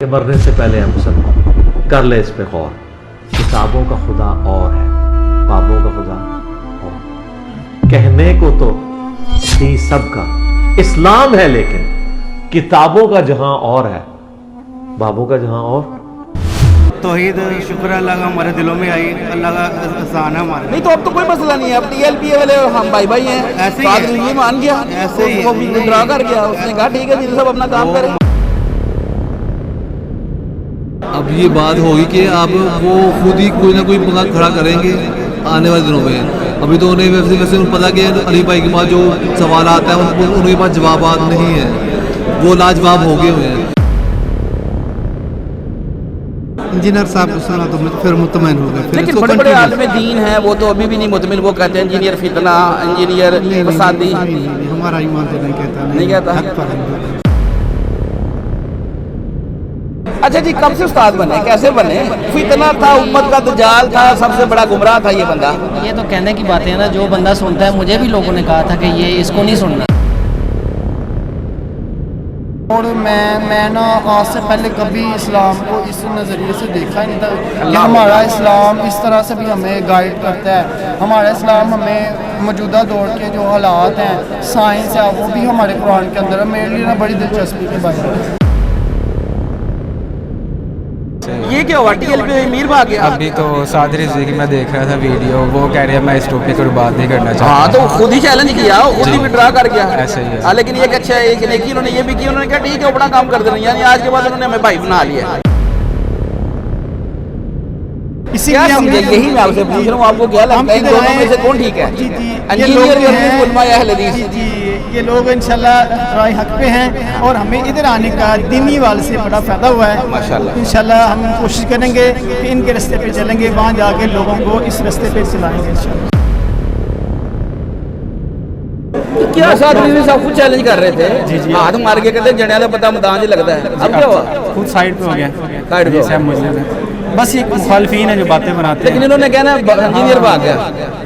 کہ مرنے سے پہلے ہم سب کر لے اس پہ غور. کتابوں کا خدا اور ہے، بابوں کا خدا اور. کہنے کو تو دین سب کا اسلام ہے، لیکن کتابوں کا جہاں اور ہے، بابوں کا جہاں اور. توحید شکر اللہ کا ہمارے دلوں میں آئی، اللہ کا احسان ہے ہمارے. نہیں تو اب تو کوئی مسئلہ نہیں ہے، اب ٹی ایل پی والے ہم بھائی بھائی ہیں. ایسے ہی یہ مان گیا، ایسے ہی وہ ڈرا کر گیا، اس نے کہا ٹھیک ہے جی سب اپنا کام کریں. اب یہ بات ہوگی کہ اب وہ خود ہی کوئی نہ کوئی پنگا کھڑا کریں گے آنے والے دنوں میں. ابھی تو انہیں ویسے پتا کہ علی بھائی کے پاس جو سوالات ہیں ان کے پاس جوابات نہیں ہیں، وہ لاجواب ہو گئے ہوئے ہیں. انجینئر صاحب کو سنا تو پھر مطمئن ہو گئے. لیکن بڑے بڑے عالم دین ہیں وہ تو ابھی بھی نہیں مطمئن. وہ کہتے ہیں انجینئر فتنہ، انجینئر فسادی. ہمارا ایمان تو نہیں کہتا. نہیں کہتا. حق پر ہے. اچھا جی، کب سے استاد بنے، کیسے بنے؟ فتنہ تھا، امت کا دجال تھا، سب سے بڑا گمراہ تھا یہ بندہ. یہ تو کہنے کی باتیں ہیں نا، جو بندہ سنتا ہے. مجھے بھی لوگوں نے کہا تھا کہ یہ اس کو نہیں سننا. اور میں نا آج سے پہلے کبھی اسلام کو اس نظریے سے دیکھا ہی نہیں تھا کہ ہمارا اسلام اس طرح سے بھی ہمیں گائیڈ کرتا ہے. ہمارا اسلام ہمیں موجودہ دور کے جو حالات ہیں، سائنس ہے، وہ بھی ہمارے قرآن کے اندر ہے. میرے لیے نا بڑی دلچسپی کی بات ہے. یہ کیا ہوا؟ ٹی ایل پی امیر بھاگ گیا. ابھی تو سعد رضوی کی میں دیکھ رہا تھا ویڈیو، وہ کہہ رہے ہیں میں اس ٹاپک پر بات نہیں کرنا چاہتا. ہاں تو خود ہی چیلنج کیا، خود ہی ڈرا کر گیا. ایسے ہی ہے. ہاں لیکن یہ کہ اچھا ایک نیکی انہوں نے یہ بھی کی، انہوں نے کہا ٹھیک ہے اپنا کام کر دینا. یعنی آج کے بعد انہوں نے ہمیں بھائی بنا لیا. اسی کیا لیے ہم سمجھے؟ یہی میں آپ سے پوچھ رہا ہوں، آپ کو کیا لگتا ہے ان دونوں میں سے کون ٹھیک ہے؟ انجینئر یا علماء اہل حدیث؟ جی یہ لوگ انشاءاللہ رائے حق پہ ہیں اور ہمیں ادھر آنے کا دینی والے سے بڑا فائدہ ہوا ہے. ماشاءاللہ. انشاءاللہ ہم کوشش کریں گے کہ ان کے راستے پہ چلیں گے، وہاں جا کے لوگوں کو اس راستے پہ چلائیں گے انشاءاللہ. کیا ساتھ میں سب کچھ چیلنج کر رہے تھے، ہاتھ مار کے کہتے جنیا کا پتہ مدان جی لگتا ہے. اب کیا ہوا؟ خود سائڈ پہ ہو گیا. سائڈ پہ صاحب مجھے بس یہ مخالفین ہیں جو باتیں بناتے لیکن ہیں. انہوں نے کہنا انجینئر بھاگ گیا.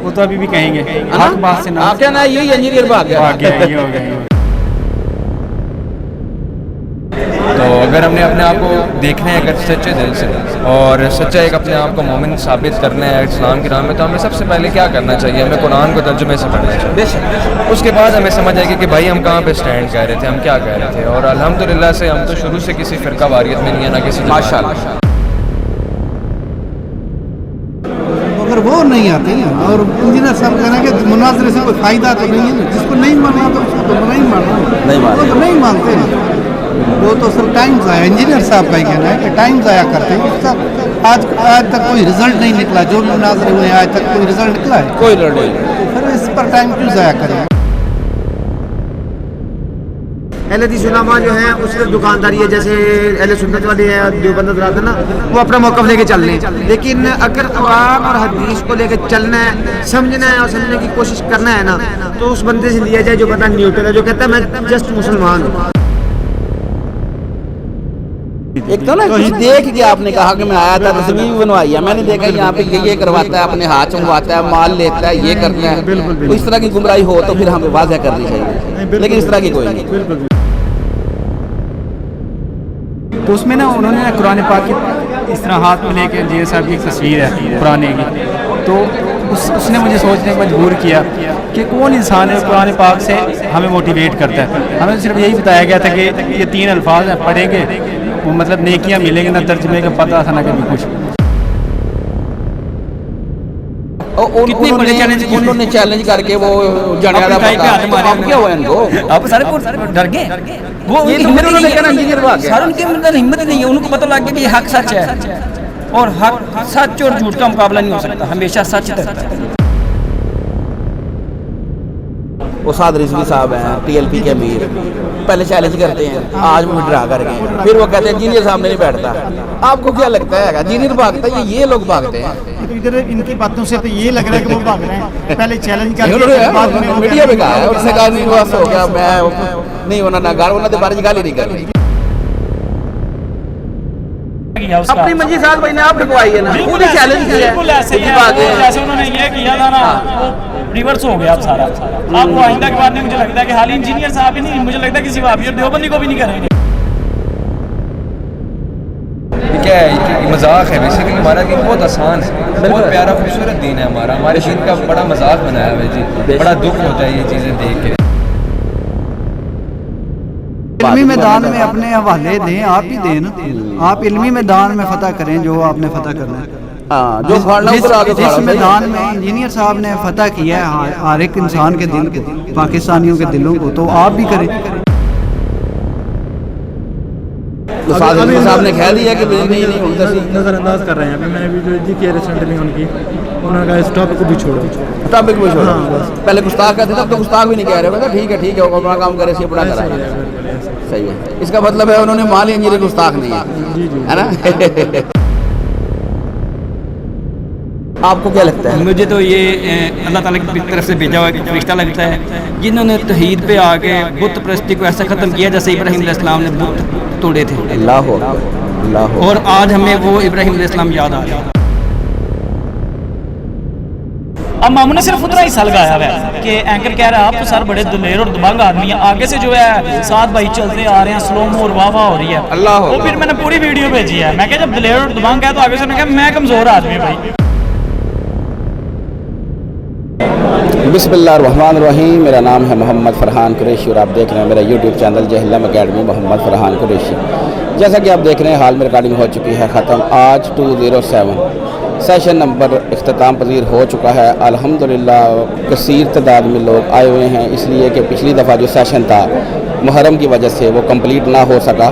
وہ تو ابھی بھی کہیں گے حق بات سے نہ آپ کیا نا یہی انجینئر بھاگ گیا. آگے یہ ہو گیا. تو اگر ہم نے اپنے آپ کو دیکھنا ہے اگر سچے دل سے اور سچا ایک اپنے آپ کو مومن ثابت کرنا ہے اسلام کی راہ میں، تو ہمیں سب سے پہلے کیا کرنا چاہیے؟ ہمیں قرآن کو ترجمے سے پڑھنا چاہیے. اس کے بعد ہمیں سمجھ آئے گی کہ بھائی ہم کہاں پہ اسٹینڈ کہہ رہے تھے، ہم کیا کہہ رہے تھے. اور الحمدللہ سے ہم تو شروع سے کسی فرقہ واریت میں نہیں ہے، نہ کسی ماشاءاللہ. اگر وہ نہیں آتے ہیں اور انجینئر صاحب کہنا کہ مناظرے سے کوئی فائدہ تو نہیں ہے، جس کو نہیں ماننا تو اس کو تو نہیں ماننا. وہ تو نہیں مانتے نا، وہ تو سب ٹائم ضائع. انجینئر صاحب کا ہی کہنا ہے کہ ٹائم ضائع کرتے ہیں. آج تک کوئی رزلٹ نہیں نکلا، جو مناظرے ہوئے آج تک کوئی رزلٹ نکلا ہے؟ کوئی لڑائی نہیں. پھر اس پر ٹائم کیوں ضائع کریں؟ اہل حدیث علماء جو ہیں اس کی دکانداری ہے، جیسے اہل سنت والے ہیں دیوبند حضرات نا، وہ اپنا موقف لے کے چل رہے ہیں. لیکن اگر قرآن اور حدیث کو لے کے چلنا ہے، سمجھنا ہے اور سمجھنے کی کوشش کرنا ہے نا، تو اس بندے سے لیا جائے جو بندہ نیوٹرل ہے، جو کہتا ہے میں جسٹ مسلمان ہوں. ایک تو نا کچھ دیکھ کے آپ نے کہا کہ میں آیا تھا، تصویر بھی بنوائی ہے میں نے، دیکھا یہاں پہ یہ کرواتا ہے، اپنے ہاتھ چمواتا ہے، مال لیتا ہے، یہ کرتا ہے. اس طرح کی گمراہی ہو تو پھر ہمیں واضح کرنی چاہیے، لیکن اس طرح کی کوئی نہیں. تو اس میں نا انہوں نے قرآن پاک کی اس طرح ہاتھ میں لے کے انجینئر صاحب کی ایک تصویر ہے پرانے کی، تو اس نے مجھے سوچنے کو مجبور کیا کہ کون انسان ہے قرآن پاک سے ہمیں موٹیویٹ کرتا ہے. ہمیں صرف یہی بتایا گیا تھا کہ یہ 3 الفاظ ہیں، پڑھیں گے وہ مطلب نیکیاں ملیں گے، نہ ترجمے کا پتہ تھا نہ کبھی کچھ. کتنے بڑے چیلنج انہوں نے چیلنج کر کے وہ جنیا کا کیا ہوا ان کو؟ اب سارے ڈر گئے. وہ انہوں نے کہنا انجینئر بھاگ گیا. سر ان کے اندر ہمت نہیں ہے، ان کو پتہ لگ گیا کہ یہ حق سچ ہے، اور حق سچ اور جھوٹ کا مقابلہ نہیں ہو سکتا، ہمیشہ سچ رہتا ہے. اساد رضوی صاحب ہیں ٹی ایل پی کے امیر، پہلے چیلنج کرتے ہیں، آج وہ ڈرا کر گئے، پھر وہ کہتے ہیں انجینئر سامنے نہیں بیٹھتا. آپ کو کیا لگتا ہے انجینئر بھاگتا ہے یہ لوگ بھاگتے ہیں؟ ادھر ان کی باتوں سے تو یہ لگ رہا ہے کہ وہ بھاگ رہے ہیں. پہلے چیلنج کر انہوں نے میڈیا میں کہا ہے، اس نے کہا نہیں بس ہو گیا، میں نہیں ہونا نہ گال ہونا، بارش گالی نہیں کرنی. اپنی منجی صاحب بھائی نے آپ لگوائی ہے نا، خود ہی چیلنج کیا ہے. جیسے انہوں نے یہ کیا تھا نا، ریورس ہو گیا اب سارا. آپ کو آئندہ کے بعد میں مجھے لگتا ہے کہ حالی انجینئر صاحب ہی نہیں، مجھے لگتا ہے کسی وہابی اور دیوبندی کو بھی نہیں کریں گے. کیا ہے کہ مذاق ہے بیسیکلی. ہمارا دین بہت آسان ہے, بہت پیارا خوبصورت دین ہے ہمارا. ہمارے دین کا بڑا مذاق بنایا ہوا ہے جی, بڑا دکھ ہوتا ہے یہ چیزیں دیکھ کے. علمی میدان میں اپنے حوالے دیں, آپ ہی دیں نا. آپ علمی میدان میں فتح کریں جو آپ نے فتح کرنا ہے. جو کھاڑنا اوپر آگے جس میدان میں انجینئر صاحب نے فتح کیا ہے ہر ایک انسان کے دل کو, پاکستانیوں کے دلوں کو, تو آپ بھی کریں. صاحب نے کہہ دیا کہ نظر انداز کر رہے ہیں. ابھی میں نے ویڈیو دی کہ ریسنٹلی ان کی, انہوں نے کہا اس ٹاپک کو بھی چھوڑو, ٹاپک کو چھوڑو. پہلے گستاخ کہتے تھے, اب تو گستاخ بھی نہیں کہہ رہے. ٹھیک ہے ٹھیک ہے, وہ اپنا کام کرے, اسی اپنا کرائے. صحیح ہے. اس کا مطلب ہے انہوں نے مان لیا انجینئر گستاخ نہیں ہے, ہے نا. آپ کو کیا لگتا ہے؟ مجھے تو یہ اللہ تعالیٰ کی طرف سے بھیجا ہوا ایک فرشتہ لگتا ہے جنہوں نے توحید پہ آ کے بت پرستی کو ایسا ختم کیا جیسے ابراہیم علیہ السلام نے بت توڑے تھے. اللہ اللہ. اور آج ہمیں وہ ابراہیم علیہ السلام یاد آ رہا ہے. اب ماموں نے صرف اتنا حصہ لگایا ہوا ہے کہ اینکر کہہ رہا ہے آپ تو سر بڑے دلیر اور دبنگ آدمی ہیں, آگے سے جو ہے 7 بھائی چلتے آ رہے ہیں, سلو مو اور واہ واہ ہو رہی ہے. اللہ وہ پھر میں نے پوری ویڈیو بھیجی ہے. میں کہ جب دلیر اور دبنگ ہے تو آگے سے نے کہا میں کمزور آدمی بھائی. بسم اللہ الرحمن الرحیم. میرا نام ہے محمد فرحان قریشی اور آپ دیکھ رہے ہیں میرا یوٹیوب چینل جہلم اکیڈمی محمد فرحان قریشی. جیسا کہ آپ دیکھ رہے ہیں حال میں ریکارڈنگ ہو چکی ہے ختم. آج 207 سیشن نمبر اختتام پذیر ہو چکا ہے. الحمدللہ کثیر تعداد میں لوگ آئے ہوئے ہیں, اس لیے کہ پچھلی دفعہ جو سیشن تھا محرم کی وجہ سے وہ کمپلیٹ نہ ہو سکا,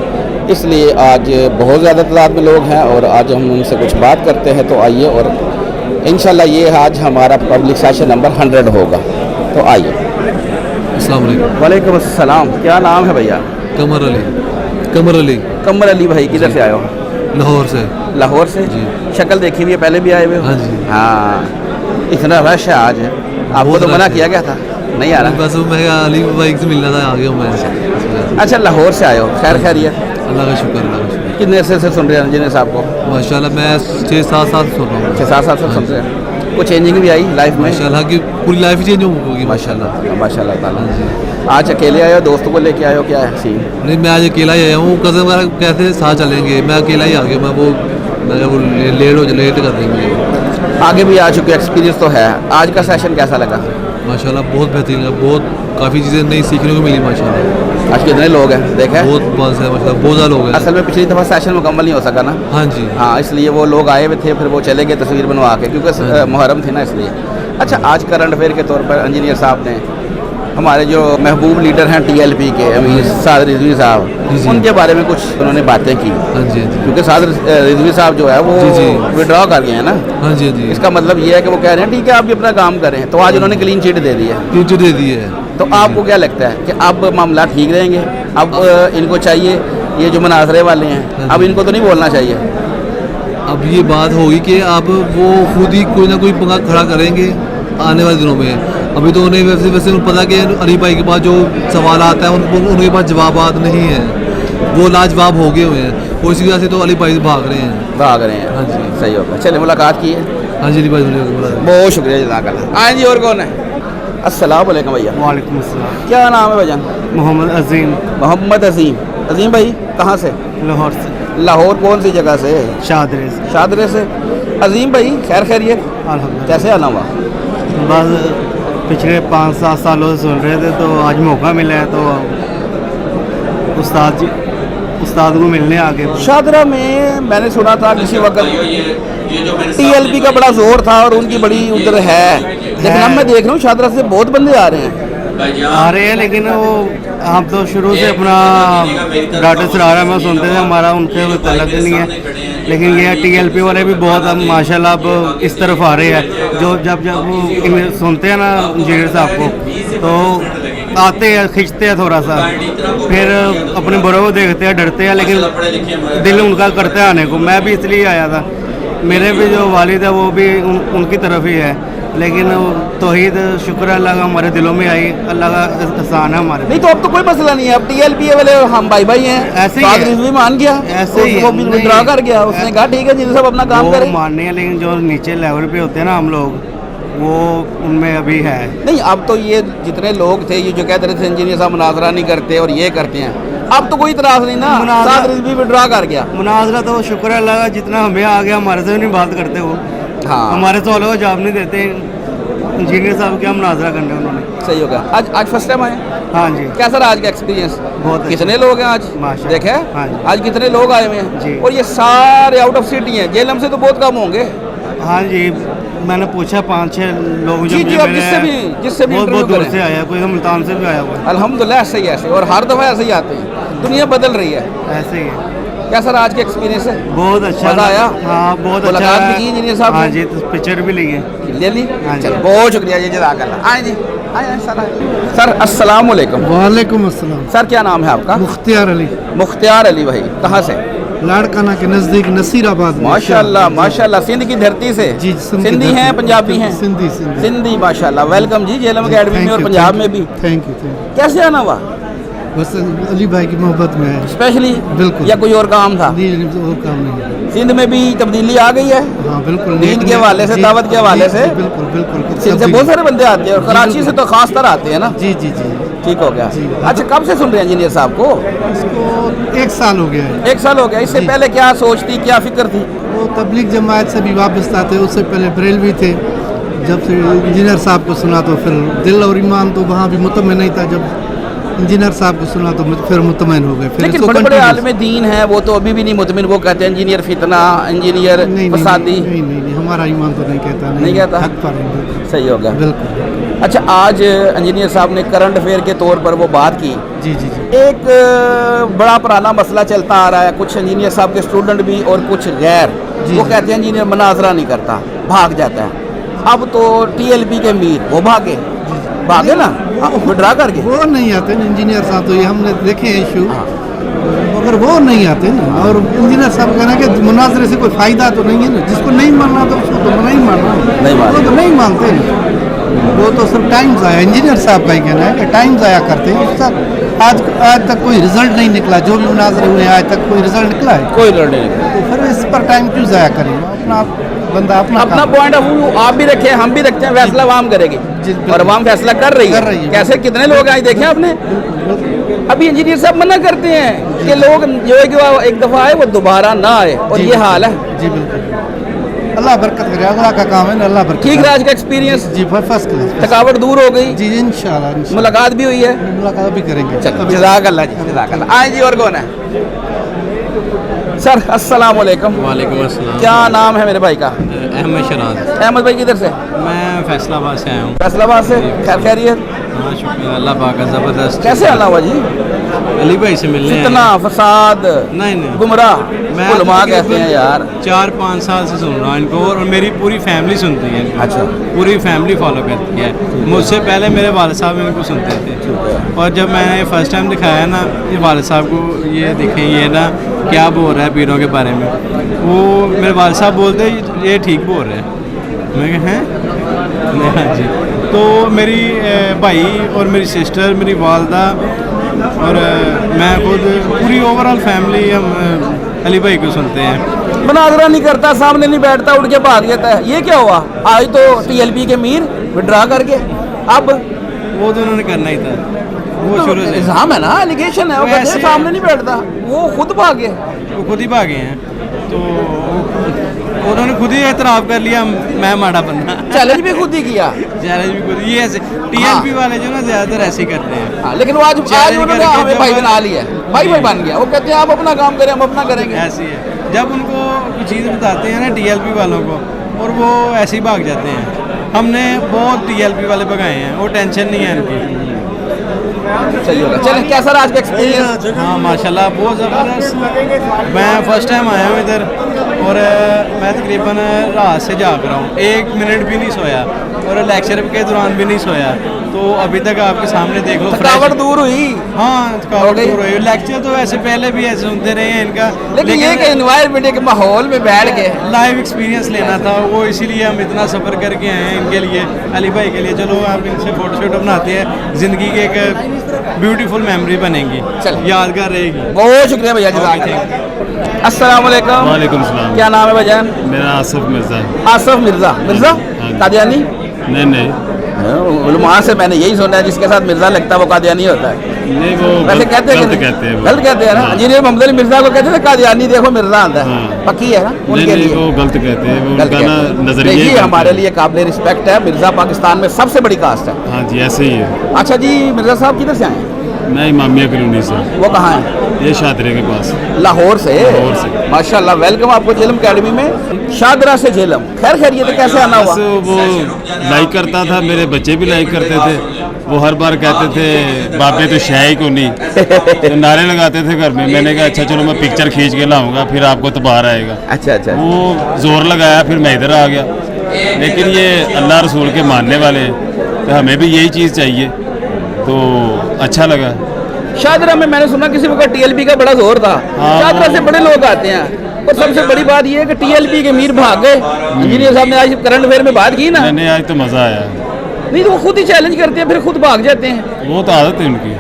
اس لیے آج بہت زیادہ تعداد میں لوگ ہیں اور آج ہم ان سے کچھ بات کرتے ہیں. تو آئیے, اور انشاءاللہ یہ آج ہمارا پبلک سیشن نمبر 100 ہوگا. تو آئیے. السلام علیکم. وعلیکم السلام. کیا نام ہے بھیا؟ قمر علی. قمر علی. قمر علی بھائی کدھر سے آئے ہو؟ لاہور سے. لاہور سے جی. شکل دیکھی ہوئی ہے, پہلے بھی آئے ہوئے ہو؟ ہاں جی. ہاں, اتنا رش ہے آج. آپ کو تو منع کیا گیا تھا نہیں آ رہا؟ بس میں علی بھائی سے ملنا تھا, آ گیا ہوں میں. اچھا لاہور سے آئے ہو, خیر خیریت؟ اللہ کا شکر, اللہ کا شکر. کتنے عرصے سے سن رہے ہیں انجینئر صاحب کو؟ ماشاء اللہ میں 6-7 سال سن رہا ہوں. 6-7 سال سے سن رہے ہیں. کچھ چینجنگ بھی آئی لائف میں؟ ماشاء اللہ کی پوری لائف ہی چینج ہوگی ماشاء اللہ. ماشاء اللہ تعالیٰ. آج اکیلے آئے ہو, دوستوں کو لے کے آئے ہو, کیا ہے سین؟ نہیں میں آج اکیلا ہی آیا ہوں. کزن وغیرہ کہتے ہیں ساتھ چلیں گے, میں اکیلا ہی آ گیا. میں وہ لیٹ کر دیں گے. آگے بھی آ چکے, ایکسپیرینس تو ہے. آج کا سیشن کیسا لگا؟ ماشاء اللہ بہت بہترین ہے, بہت کافی چیزیں نئی سیکھنے کو ملی ماشاء اللہ. آج کتنے لوگ ہیں دیکھیں؟ بہت بس ہے ماشاء اللہ, بہت زیادہ لوگ ہیں. اصل میں پچھلی دفعہ سیشن مکمل نہیں ہو سکا نا. ہاں جی. ہاں, اس لیے وہ لوگ آئے ہوئے تھے, پھر وہ چلے گئے تصویر بنوا کے, کیونکہ محرم تھی نا اس لیے. اچھا, آج کرنٹ افیئر کے طور پر انجینئر صاحب نے ہمارے جو محبوب لیڈر ہیں ٹی ایل پی کے امیر سعد رضوی صاحب, ان کے بارے میں کچھ انہوں نے باتیں کی. ہاں جی. کیونکہ سعد رضوی صاحب جو ہے وہ وڈرا کر گئے ہیں نا. ہاں جی. اس کا مطلب یہ ہے کہ وہ کہہ رہے ہیں ٹھیک ہے آپ بھی اپنا کام کریں. تو آج انہوں نے کلین چٹ دے دی ہے. کلین چٹ دے دی ہے. تو آپ کو کیا لگتا ہے کہ اب معاملات ٹھیک رہیں گے؟ اب ان کو چاہیے, یہ جو مناظرے والے ہیں اب ان کو تو نہیں بولنا چاہیے. اب یہ بات ہوگی کہ اب وہ خود ہی کوئی نہ کوئی پنگا کھڑا کریں گے آنے والے دنوں میں. ابھی تو انہیں ویسے انہیں پتا کہ علی بھائی کے پاس جو سوالات ہیں ان کے پاس جوابات نہیں ہیں, وہ لاجواب ہو گئے ہوئے ہیں. اور اسی وجہ سے تو علی بھائی بھاگ رہے ہیں. ہاں جی, صحیح ہوگا. چلے ملاقات کی ہے. ہاں جی علی بھائی بہت شکریہ, جزاک اللہ. آئیں جی, اور کون ہے؟ السلام علیکم بھیا. وعلیکم السلام. کیا نام ہے بھجان؟ محمد عظیم. محمد عظیم. عظیم بھائی کہاں سے؟ لاہور سے. لاہور کون سی جگہ سے؟ شادرے سے. شادرے سے. عظیم بھائی خیر خیریت؟ الحمدللہ. کیسے آنا ہوا؟ بس پچھلے 5-7 سالوں سے سن رہے تھے, تو آج موقع ملا ہے تو استاد کو ملنے آ گئے. شادرہ میں نے سنا تھا کسی وقت ٹی ایل پی کا بڑا زور تھا اور ان کی بڑی ادھر ہے, لیکن اب میں دیکھ رہا ہوں شادرہ سے بہت بندے آ رہے ہیں. لیکن وہ ہم تو شروع سے اپنا ڈاکٹر سرارہ میں سنتے تھے, ہمارا ان سے کوئی تعلق نہیں ہے. لیکن یہ ٹی ایل پی والے بھی بہت اب ماشاء اللہ اب اس طرف آ رہے ہیں. جو جب وہ سنتے ہیں نا انجینئر صاحب کو, تو آتے ہیں, کھینچتے ہیں تھوڑا سا, پھر اپنے بڑوں کو دیکھتے ہیں, ڈرتے ہیں, لیکن دل ان کا کرتے ہیں آنے کو. میں بھی اس لیے آیا تھا. میرے بھی جو والد ہے وہ بھی ان کی طرف ہی ہے, لیکن توحید شکر اللہ کا ہمارے دلوں میں آئی. اللہ کا احسان ہے ہمارے. نہیں تو اب تو کوئی مسئلہ نہیں ہے, اب ٹی ایل پی والے ہم بھائی ہیں. ایسے ہی مان گیا, ایسے ہی ڈرا کر گیا, اس نے کہا ٹھیک ہے جی سب اپنا کام کریں. ماننے ہیں, لیکن جو نیچے لیول پہ ہوتے ہیں نا ہم لوگ, وہ ان میں ابھی ہے نہیں. اب تو یہ جتنے لوگ تھے یہ جو کہتے رہے تھے انجینئر صاحب مناظرہ نہیں کرتے اور یہ کرتے ہیں, اب تو کوئی اعتراض نہیں نا, سعد رضوی وڈرا کر گیا. मुनाजरा तो शुक्र है अल्लाह का, जितना हमें आ गया हमारे से नहीं बात करते वो, हाँ हमारे सवालों का जवाब नहीं देते. इंजीनियर साहब क्या मुनाजरा करने उन्होंने. सही हो गया. आज फर्स्ट टाइम आए, हाँ जी. कैसा रहा आज का एक्सपीरियंस? बहुत कितने लोग हैं आज माशाल्लाह. देखे? हाँ जी. आज कितने लोग आए हुए हैं जी. और ये सारे आउट ऑफ सिटी हैं. जेलम से तो बहुत कम होंगे. हाँ जी, मैंने पूछा 5-6 लोग जो जी जी, अब जिससे भी बहुत इंटरव्यू बहुत दूर करें. से आया, कोई तो मुल्तान से भी आया हुआ है. अल्हम्दुलिल्लाह ऐसे ही ऐसे, और हर दफ़ा ऐसे ही आते हैं. दुनिया बदल रही है. ऐसे ही है. कैसा रहा आज का एक्सपीरियंस है? बहुत अच्छा मज़ा आया? हाँ बहुत अच्छा मुलाकात भी है. की इंजीनियर साहब हाँ ने? जी, तो पिक्चर भी ली है. ले ली. हाँ जी. चलो बहुत शुक्रिया जी, जज़ाकल्लाह. आए जी, आए सर. अस्सलाम वालेकुम. वालेकुम अस्सलाम. सर क्या नाम है आपका? मुख्तियार अली, मुख्तियार अली भाई. कहाँ से? लाड़काना के नजदीक नसीराबाद में. माशाल्लाह माशाल्लाह. सिंध की धरती से. जी, सिंध की सिंधी धरती हैं से. पंजाबी हैं? सिंधी सिंधी. सिंधी माशाल्लाह. वेलकम जी जेलम अकेडमी में और पंजाब में भी. Thank you. कैसे आना हुआ? बस अली भाई की मोहब्बत में है. स्पेशली बिल्कुल. या कोई और काम था? जी और काम नहीं है. सिंध में भी तब्दीली आ गई है. हाँ बिल्कुल. नींद के हवाले से, दावत के हवाले से. बिल्कुल बिल्कुल. सिंध से बहुत सारे बंदे आते हैं और कराची से तो खास तर आते हैं ना. जी जी जी. ठीक हो गया. जी. अच्छा कब से सुन रहे हैं इंजीनियर साहब को? इसको 1 साल हो गया है. 1 साल हो गया. इससे पहले क्या सोच थी, क्या फिक्र थी? वो तबलीग जमात से भी वाबस्ता थे, उससे पहले बरेलवी थे. जब से इंजीनियर साहब को सुना तो फिर दिल और ईमान तो वहाँ भी मुतमिन नहीं था. जब इंजीनियर साहब को सुना तो फिर मुतमिन हो गए. फिर लेकिन इसको बड़े बड़े continuous- आलिम दीन हैं, वो तो अभी भी नहीं मुतमिन. वो कहते हैं इंजीनियर फितना, इंजीनियर नहीं फसादी. नहीं नहीं नहीं, हमारा ईमान तो नहीं कहता. नहीं कहता? हक पर है, बिल्कुल. सही हो गया. बिल्कुल. अच्छा आज इंजीनियर साहब ने करंट अफेयर के तौर पर वो बात की. जी जी जी. एक बड़ा पुराना मसला चलता आ रहा है. कुछ इंजीनियर साहब के स्टूडेंट भी और कुछ गैर, जी, वो जी. कहते हैं इंजीनियर मुनाजरा नहीं करता, भाग जाता है. अब तो टीएलपी के मीर वो भागे ना विड्रा करके. वो नहीं आते ना इंजीनियर साहब, तो ये हमने देखे हैं इशू, मगर वो नहीं आते ना. और इंजीनियर साहब कहना कि मुनाजरे से कोई फ़ायदा तो नहीं है ना. जिसको नहीं मानना तो उसको तो नहीं मानना. नहीं मानना. वो तो नहीं मानते ना. वो तो सिर्फ टाइम ज़ाया. इंजीनियर साहब का ही कहना है कि टाइम ज़ाया करते हैं. सर आज तक कोई रिजल्ट नहीं निकला. जो भी मुनाजरे हुए आज तक कोई रिजल्ट निकला है? कोई लड़ नहीं. तो फिर इस पर टाइम क्यों ज़ाया करेंगे? अपना बंदा अपना काम. पॉइंट ऑफ व्यू आप भी रखे, हम भी रखते हैं. फैसला आवाम करेगी जी, बिल्कुल. और आवाम फैसला कर रही कर है. रही है. कैसे कितने लोग आज देखे आपने? अभी इंजीनियर साहब मना करते हैं कि लोग जो है कि वो एक दफा आए वो दोबारा ना आए, और जी, ये हाल है. जी बिल्कुल. अल्लाह बरकत करे. अल्लाह का काम है ना. अल्लाह बरकत. ठीक रहा आज का एक्सपीरियंस? जी फर्स्ट क्लास. थकावट दूर हो गई? जी इंशाल्लाह. मुलाकात भी हुई है? मुलाकात भी करेंगे. चलो जज़ाकल्लाह जी, जज़ाकल्लाह. आए जी, और कौन है? सर अस्सलाम वालेकुम. वालेकुम अस्सलाम. क्या नाम है मेरे भाई का? अहमद शराज. अहमद भाई किधर से? मैं फैसलाबाद से आया हूँ. फैसलाबाद से. खैर खैरियत? हाँ शुक्र अल्लाह पाक का ज़बरदस्त. कैसे आना हुआ जी? अली भाई से मिलने आए. इतना फसाद, नहीं गुमराह, मैं उलमा कहते हैं यार. 4-5 साल से सुन रहा हूँ इनको, और मेरी पूरी फैमिली सुनती है इनको. अच्छा. पूरी फैमिली फॉलो करती है. मुझसे पहले मेरे वालिद साहब इनको सुनते थे, और जब मैंने फर्स्ट टाइम दिखाया ना ये वालिद साहब को, ये देखें ये ना क्या बोल रहा है पीरों के बारे में, वो मेरे वालिद साहब बोलते ये ठीक बोल रहे हैं. मैं कहा हैं? हाँ जी. तो मेरी भाई और मेरी सिस्टर, मेरी वालदा और मैं खुद, पूरी ओवरऑल फैमिली हम अली भाई को सुनते हैं. मुनाजरा नहीं करता, सामने नहीं बैठता, उठ के भाग जाता है. ये क्या हुआ? आज तो टीएलपी के मीर विड्रा करके. अब वो तो उन्होंने करना ही था, वो तो शुरू से. इल्जाम है ना, एलिगेशन है. वो कहते हैं वैसे- सामने नहीं बैठता, वो खुद भागे. वो खुद ही भागे हैं. तो उन्होंने खुद ही एतराफ़ कर लिया मैं माड़ा बंदा. चैलेंज भी खुद ही किया. चैलेंज भी खुद ये ऐसे टीएलपी वाले जो ना ज़्यादातर ऐसे ही करते हैं. हाँ, लेकिन वो आज Challenge उन्होंने करके हमें जब- भाई बना लिया. भाई बन गया. वो कहते हैं आप अपना काम करें, हम अपना करेंगे. ऐसी है. जब उनको कोई चीज़ बताते हैं ना टीएलपी वालों को, और वो ऐसे ही भाग जाते हैं. हमने बहुत टीएलपी वाले भगाए हैं, वो टेंशन नहीं है इनकी. सही होगा. चलें, कैसा रहा आज का एक्सपीरियंस? हाँ माशाल्लाह बहुत ज़बरदस्त. मैं फ़र्स्ट टाइम आया हूँ इधर, और मैं तकरीबन रात से जाग रहा हूँ. 1 मिनट भी नहीं सोया, और लेक्चर के दौरान भी नहीं सोया. तो अभी तक आपके सामने देख लो. थकावट दूर हुई? हाँ थकावट दूर हुई. लेक्चर तो वैसे पहले भी ऐसे सुनते रहे हैं इनका, लेकिन ये कि एनवायरनमेंट के माहौल में बैठ के लाइव एक्सपीरियंस लेना था, वो इसीलिए हम इतना सफ़र करके आए हैं इनके लिए, अली भाई के लिए. चलो आप इनसे फ़ोटो शोटो बनाते हैं, ज़िंदगी की एक ब्यूटीफुल मेमोरी बनेगी, यादगार रहेगी. बहुत शुक्रिया भैया, जज़ाकल्लाह. अस्सलाम वालेकुम. वालेकुम सलाम. क्या नाम है भाईजान? मेरा आसिफ मिर्ज़ा. आसिफ मिर्ज़ा. मिर्ज़ा कादियानी? नहीं नहीं उलमा से मैंने यही सुना है, जिसके साथ मिर्ज़ा लगता है वो कादियानी होता है. नहीं वो वैसे कहते हैं गलत कहते हैं ना। इंजीनियर मोहम्मद अली मिर्जा को कहते थे कादियानी देखो मिर्जा आता है, पक्की है ना उनके लिए। वो गलत कहते हैं, वो गलत उनका ना कहते हैं। नजरिया देखिए ही गलत हमारे है। लिए काबिल रिस्पेक्ट है, मिर्जा पाकिस्तान में सबसे बड़ी कास्ट है। हाँ जी ऐसे ही है। अच्छा जी, मिर्जा साहब किधर से आए हैं? मैं इमामिया कॉलोनी से, वो कहाँ है? ये शादरे के पास। लाहौर से। लाहौर से। माशाल्लाह, वेलकम आपको झेलम अकेडमी में। शादरा से झेलम, खैर खैर ये तो कैसे आना हुआ? बस वो लाइक करता था, मेरे बच्चे भी लाइक करते थे। वो हर बार कहते थे बापे तो शह ही को नहीं, तो नारे लगाते थे घर में। मैंने कहा अच्छा चलो मैं पिक्चर खींच के लाऊंगा, फिर आपको तो बाहर आएगा। अच्छा अच्छा। वो जोर लगाया, फिर मैं इधर आ गया। लेकिन ये अल्लाह रसूल के मानने वाले हैं, तो हमें भी यही चीज़ चाहिए, तो अच्छा लगा। शादरा में मैंने सुना किसी वक्त टीएलपी का बड़ा जोर था। हाँ, शादरा से बड़े लोग आते हैं, और सबसे बड़ी बात ये है कि टीएलपी के मीर भाग गए। इंजीनियर साहब ने आज करंट अफेयर में बात की ना, मैंने आज तो मज़ा आया। नहीं तो वो खुद ही चैलेंज करते हैं, फिर खुद भाग जाते हैं। वो तो आदत है उनकी,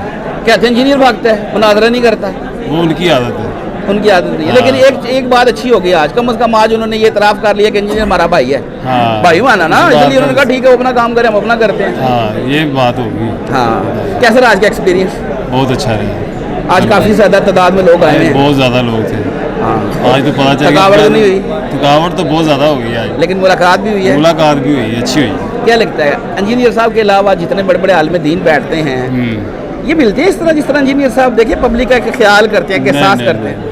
कहते हैं इंजीनियर भागता है, मुनाजरा नहीं करता। वो उनकी आदत है। उनकी आदत नहीं है। लेकिन एक बात अच्छी हो गई आज, कम से कम आज उन्होंने ये इतराफ़ कर लिया कि इंजीनियर हमारा भाई है। हाँ, भाई माना ना, इसलिए उन्होंने कहा ठीक है वो अपना काम करें, हम अपना करते हैं। हाँ ये बात होगी। हाँ, कैसा रहा आज का एक्सपीरियंस? बहुत अच्छा रहा। आज काफ़ी ज़्यादा तादाद में लोग आए हैं। बहुत ज़्यादा लोग थे। हाँ, आज तो पता चल थकावट तो नहीं हुई? थकावट तो बहुत ज़्यादा हो गई आज, लेकिन मुलाकात भी हुई है। मुलाकात भी हुई, अच्छी हुई। क्या लगता है इंजीनियर साहब के अलावा जितने बड़े बड़े आलिम दीन बैठते हैं, ये मिलते हैं इस तरह जिस तरह इंजीनियर साहब देखिए पब्लिक का ख्याल करते हैं, एहसास नहीं, करते हैं?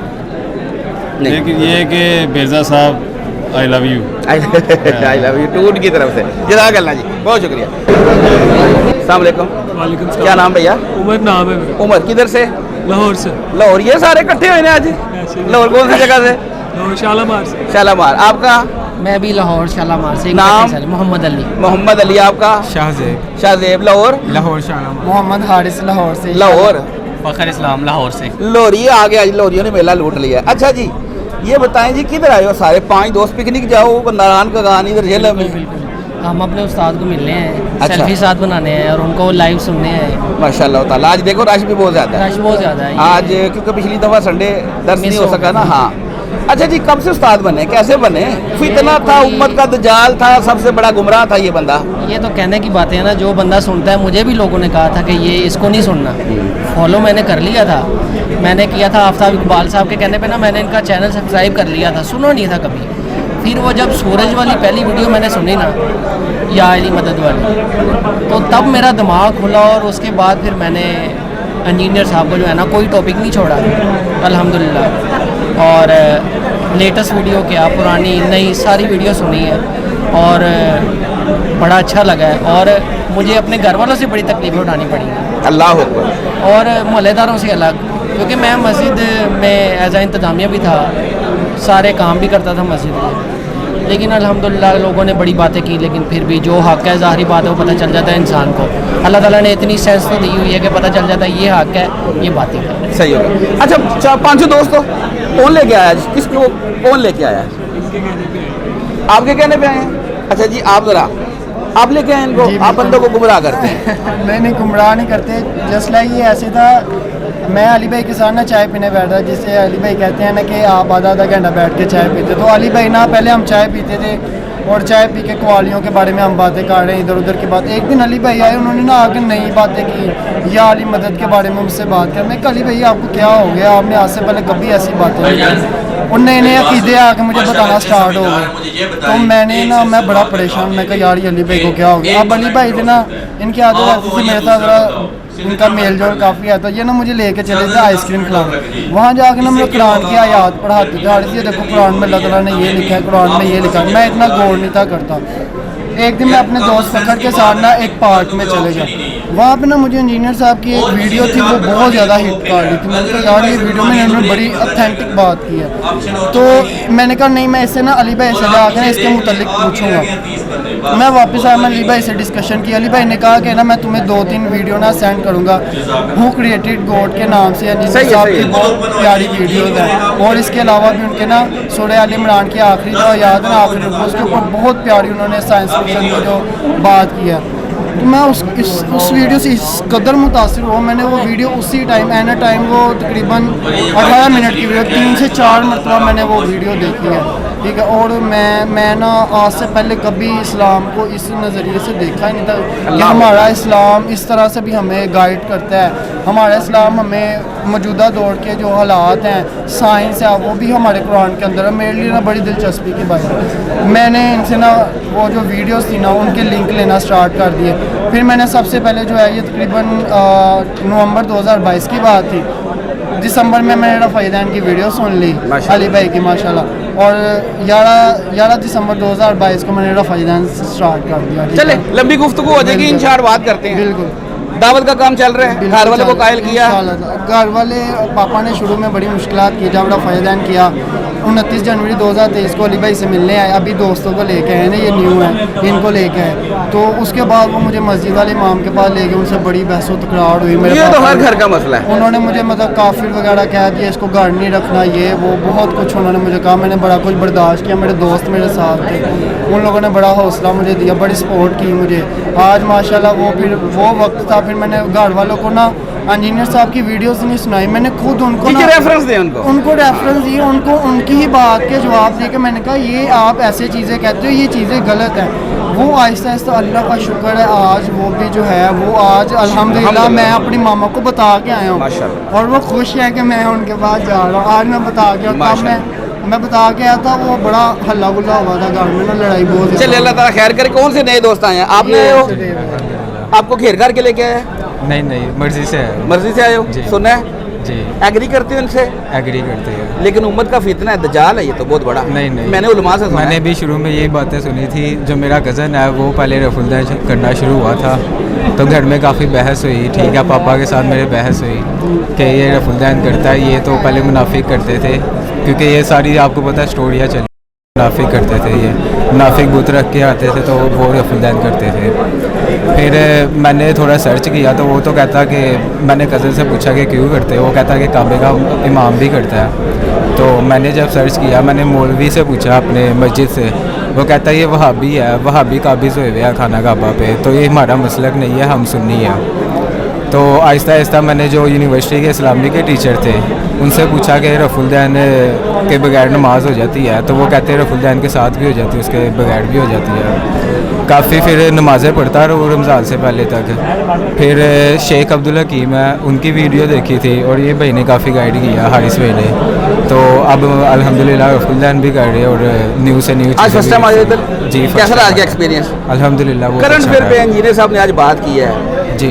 नहीं। लेकिन ये है कि मिर्ज़ा साहब I love you. I love you too उनकी तरफ से। जज़ाकल्लाह जी, बहुत शुक्रिया। अस्सलाम वालेकुम। क्या नाम भैया? उमर नाम है मेरा। उमर, किधर से? लाहौर से। लाहौर, ये सारे इकट्ठे हुए हैं आज? लाहौर कौन सी जगह से? लाहौर शालामार से। शालामार। आपका मैं भी लाहौर शालामार से। नाम? मोहम्मद अली। मोहम्मद अली। आपका? शाहजेब। शाहजेब। लाहौर? लाहौर शालामार। मोहम्मद हारिस लाहौर से। लाहौर। फखर इस्लाम लाहौर से। लोरी आ गया, आज लोरियों ने मेला लूट लिया। अच्छा जी, ये बताएं जी किधर आए हो सारे? 5 दोस्त पिकनिक जाओ नारायण का गान इधर झेलम में। हम अपने उस्ताद को मिलने हैं, अच्छा। सेल्फी साथ बनाने हैं और उनको लाइव सुनने हैं। माशाल्लाह ताला। आज देखो रश भी बहुत ज़्यादा है। रश बहुत ज़्यादा है आज, क्योंकि पिछली दफ़ा संडे दर्श नहीं हो हो सका गया। ना। हाँ। अच्छा जी, कब से उस्ताद बने, कैसे बने? फितना था, उम्मत का दजाल था, सबसे बड़ा गुमराह था ये बंदा। ये तो कहने की बातें हैं ना, जो बंदा सुनता है, मुझे भी लोगों ने कहा था कि ये इसको नहीं सुनना। फॉलो मैंने कर लिया था, मैंने किया था आफ्ताब इकबाल साहब के कहने पे ना, मैंने इनका चैनल सब्सक्राइब कर लिया था, सुना नहीं था कभी। फिर वो जब सूरज वाली पहली वीडियो मैंने सुनी ना, या अली मदद वाली, तो तब मेरा दिमाग खुला और उसके बाद फिर मैंने इंजीनियर साहब को जो है ना कोई टॉपिक नहीं छोड़ा अल्हम्दुलिल्लाह। और लेटेस्ट वीडियो क्या, पुरानी नई सारी वीडियो सुनी है और बड़ा अच्छा लगा है। और मुझे अपने घर वालों से बड़ी तकलीफ़ें उठानी पड़ी हैं, अल्लाह अकबर। और मोहल्लेदारों से अलग, क्योंकि मैं मस्जिद में एज आ इंतज़ामिया भी था, सारे काम भी करता था मस्जिद में। लेकिन अल्हम्दुलिल्लाह लोगों ने बड़ी बातें की, लेकिन फिर भी जो हक़ है, ज़ाहिरी बात है, वो पता चल जाता है इंसान को। अल्लाह ताला ने इतनी सेंस तो दी हुई है कि पता चल जाता है ये हक़ है, ये बातें है। सही होगा। अच्छा, 500 दोस्तों कौन लेके आया? किसको कौन लेके आया? आपके कहने पे आए हैं? अच्छा जी, आप ज़रा आप लेके आए इनको? आप बंदों को गुमराह करते हैं? नहीं, गुमराह नहीं करते। जस्ट लाइक ये ऐसे था, मैं अली भाई के साथ ना चाय पीने बैठा, जिससे अली भाई कहते हैं ना कि आप आधा घंटा बैठ के चाय पीते। तो अली भाई ना पहले हम चाय पीते थे और चाय पी के कवालियों के बारे में हम बातें कर रहे हैं, इधर उधर की बात। एक दिन अली भाई आए, उन्होंने ना आकर नई बातें की, या अली मदद के बारे में मुझसे बात कर। मैं कहा अली भाई आपको क्या हो गया, आपने आज से पहले कभी ऐसी बातें नहीं की। उन नए नए अकीदे आके मुझे बताना स्टार्ट हो गए, तो मैं बड़ा परेशान। मैं कहा यार ये अली भाई को क्या हो गया। अब अली भाई थे ना, इनकी आदत रहती थी मेरे साथ ज़रा इनका मेल जोल काफ़ी आता। ये ना मुझे लेके चले थे आइसक्रीम खिलाने, वहाँ जाके ना मुझे कुरान की आयात पढ़ाते थे। और ये देखो कुरान में अल्लाह ताला ने ये लिखा है, कुरान में ये लिखा है। मैं इतना गौर नहीं था करता। एक दिन मैं अपने दोस्त फखर के साथ ना एक पार्क में चले गए, वहाँ पे ना मुझे इंजीनियर साहब की एक वीडियो थी, वो बहुत ज़्यादा हिट कर रही थी। मैंने कहा यार ये वीडियो में इन्होंने बड़ी ऑथेंटिक बात की है। तो मैंने कहा नहीं, मैं इससे ना अली भाई से जाकर इसके मुतालिक पूछूंगा। मैं वापस आया, मैं अली भाई से डिस्कशन की। अली भाई ने कहा कि ना मैं तुम्हें 2-3 वीडियो ना सेंड करूँगा, हु क्रिएटेड गॉड के नाम से इंजीनियर साहब की बहुत प्यारी वीडियोज़ हैं। और इसके अलावा भी उनके ना सूरह आल इमरान की आखिरी जो याद है ना, आखिरी उसके ऊपर बहुत प्यारी उन्होंने साइंस फिक्शन की जो बात की है। तो मैं उस वीडियो से इस कदर मुतासिर हुआ, मैंने वो वीडियो उसी टाइम एन टाइम वो तकरीबन 18 मिनट की वीडियो 3 से 4 मरतबा मैंने वो वीडियो देखी है। ٹھیک ہے. اور میں نا آج سے پہلے کبھی اسلام کو اس نظریے سے دیکھا ہی نہیں تھا کہ ہمارا اسلام اس طرح سے بھی ہمیں گائیڈ کرتا ہے. ہمارا اسلام ہمیں موجودہ دور کے جو حالات ہیں, سائنس ہے, وہ بھی ہمارے قرآن کے اندر ہے. میرے لیے نا بڑی دلچسپی کی بات ہے. میں نے ان سے نا وہ جو ویڈیوز تھی نا ان کے لنک لینا سٹارٹ کر دیے. پھر میں نے سب سے پہلے جو ہے یہ تقریباً نومبر 2022 کی بات تھی, دسمبر میں نے رفع دین کی ویڈیو سن لی علی بھائی کی ماشاءاللہ, اور 11 دسمبر 2022 کو میں نے رفع دین سٹارٹ کر دیا. چلے لمبی گفتگو ہو جائے گی, انشاءاللہ بات کرتے ہیں. بالکل. دعوت کا کام چل رہا ہے, گھر والے کو قائل کیا؟ گھر والے پاپا نے شروع میں بڑی مشکلات کی. جب رفع دین کیا 29 جنوری 2023 کو علی بھائی سے ملنے آئے, ابھی دوستوں کو لے کے آئے نا, یہ نیو ہے, ان کو لے کے آئے. تو اس کے بعد وہ مجھے مسجد والے امام کے پاس لے گئے, ان سے بڑی بحث و تکرار ہوئی. یہ تو ہر گھر کا مسئلہ ہے. انہوں نے مجھے مطلب کافر وغیرہ کہہ دیا, اس کو گھر نہیں رکھنا, یہ وہ بہت کچھ انہوں نے مجھے کہا. میں نے بڑا کچھ برداشت کیا, میرے دوست میرے ساتھ تھے, ان لوگوں نے بڑا حوصلہ مجھے دیا, بڑی سپورٹ کی مجھے. آج ماشاءاللہ وہ وقت تھا. پھر میں نے گھر والوں کو نا انجینئر صاحب کی ویڈیوز نہیں سنائی, میں نے خود ان کو ریفرنس دیا, ان کو ریفرنس دی, ان کو ان کی ہی بات کے جواب دے کے میں نے کہا یہ آپ ایسے چیزیں کہتے ہو, یہ چیزیں غلط ہیں. وہ آہستہ آہستہ اللہ کا شکر ہے آج وہ بھی جو ہے وہ آج الحمدللہ میں اپنی ماما کو بتا کے آیا ہوں, اور وہ خوش ہے کہ میں ان کے پاس جا رہا ہوں. آج میں بتا کے میں بتا کے آیا تھا, وہ بڑا ہلا گلا ہوا تھا گھر میں نا, لڑائی بہت. چلیے اللہ تعالیٰ خیر کرے. کون سے نئے دوست آئے ہیں؟ آپ نے آپ کو گھیر کر کے لے کے آئے؟ نہیں, مرضی سے ہے. مرضی سے آئے ہو؟ سنا ہے جی. ایگری کرتے ہیں ان سے؟ ایگری کرتے ہیں. لیکن امت کا فتنہ ہے, دجال ہے یہ تو بہت بڑا. نہیں, میں نے علماء سے میں نے بھی شروع میں یہی باتیں سنی تھی. جو میرا کزن ہے وہ پہلے رفع الدین کرنا شروع ہوا تھا, تو گھر میں کافی بحث ہوئی. ٹھیک ہے, پاپا کے ساتھ میرے بحث ہوئی کہ یہ رفع الدین کرتا ہے, یہ تو پہلے منافق کرتے تھے, کیونکہ یہ ساری آپ کو پتہ اسٹوریاں چلی, منافق کرتے تھے, یہ منافق بت رکھ کے آتے تھے تو وہ رفع الدین کرتے تھے. پھر میں نے تھوڑا سرچ کیا تو وہ تو کہتا کہ میں نے کزن سے پوچھا کہ کیوں کرتے, وہ کہتا کہ کعبے کا امام بھی کرتا ہے. تو میں نے جب سرچ کیا, میں نے مولوی سے پوچھا اپنے مسجد سے, وہ کہتا ہے یہ وہابی ہے, وہابی قابض ہوئے ہوئے ہیں خانہ کعبہ پہ, تو یہ ہمارا مسلک نہیں ہے, ہم سنی ہیں. تو آہستہ آہستہ میں نے جو یونیورسٹی کے اسلامی کے ٹیچر تھے ان سے پوچھا کہ رفع الدین کے بغیر نماز ہو جاتی ہے, تو وہ کہتے ہیں رفع الدین کے ساتھ بھی ہو جاتی ہے, اس کے بغیر بھی ہو جاتی ہے. کافی پھر نمازیں پڑھتا رہا رمضان سے پہلے تک. پھر شیخ عبدالحکیم ہے, ان کی ویڈیو دیکھی تھی, اور یہ بھائی نے کافی گائیڈ کیا, حارث بھائی نے. تو اب الحمدللہ رفع الدین بھی کر رہے, اور نیو سے نیو آج فرسٹ ٹائم آئے ادھر. جی, کیسا رہا گیا ایکسپیرینس؟ الحمدللہ. وہ کرنٹ افیئر پہ انجینئر صاحب نے آج بات کی ہے.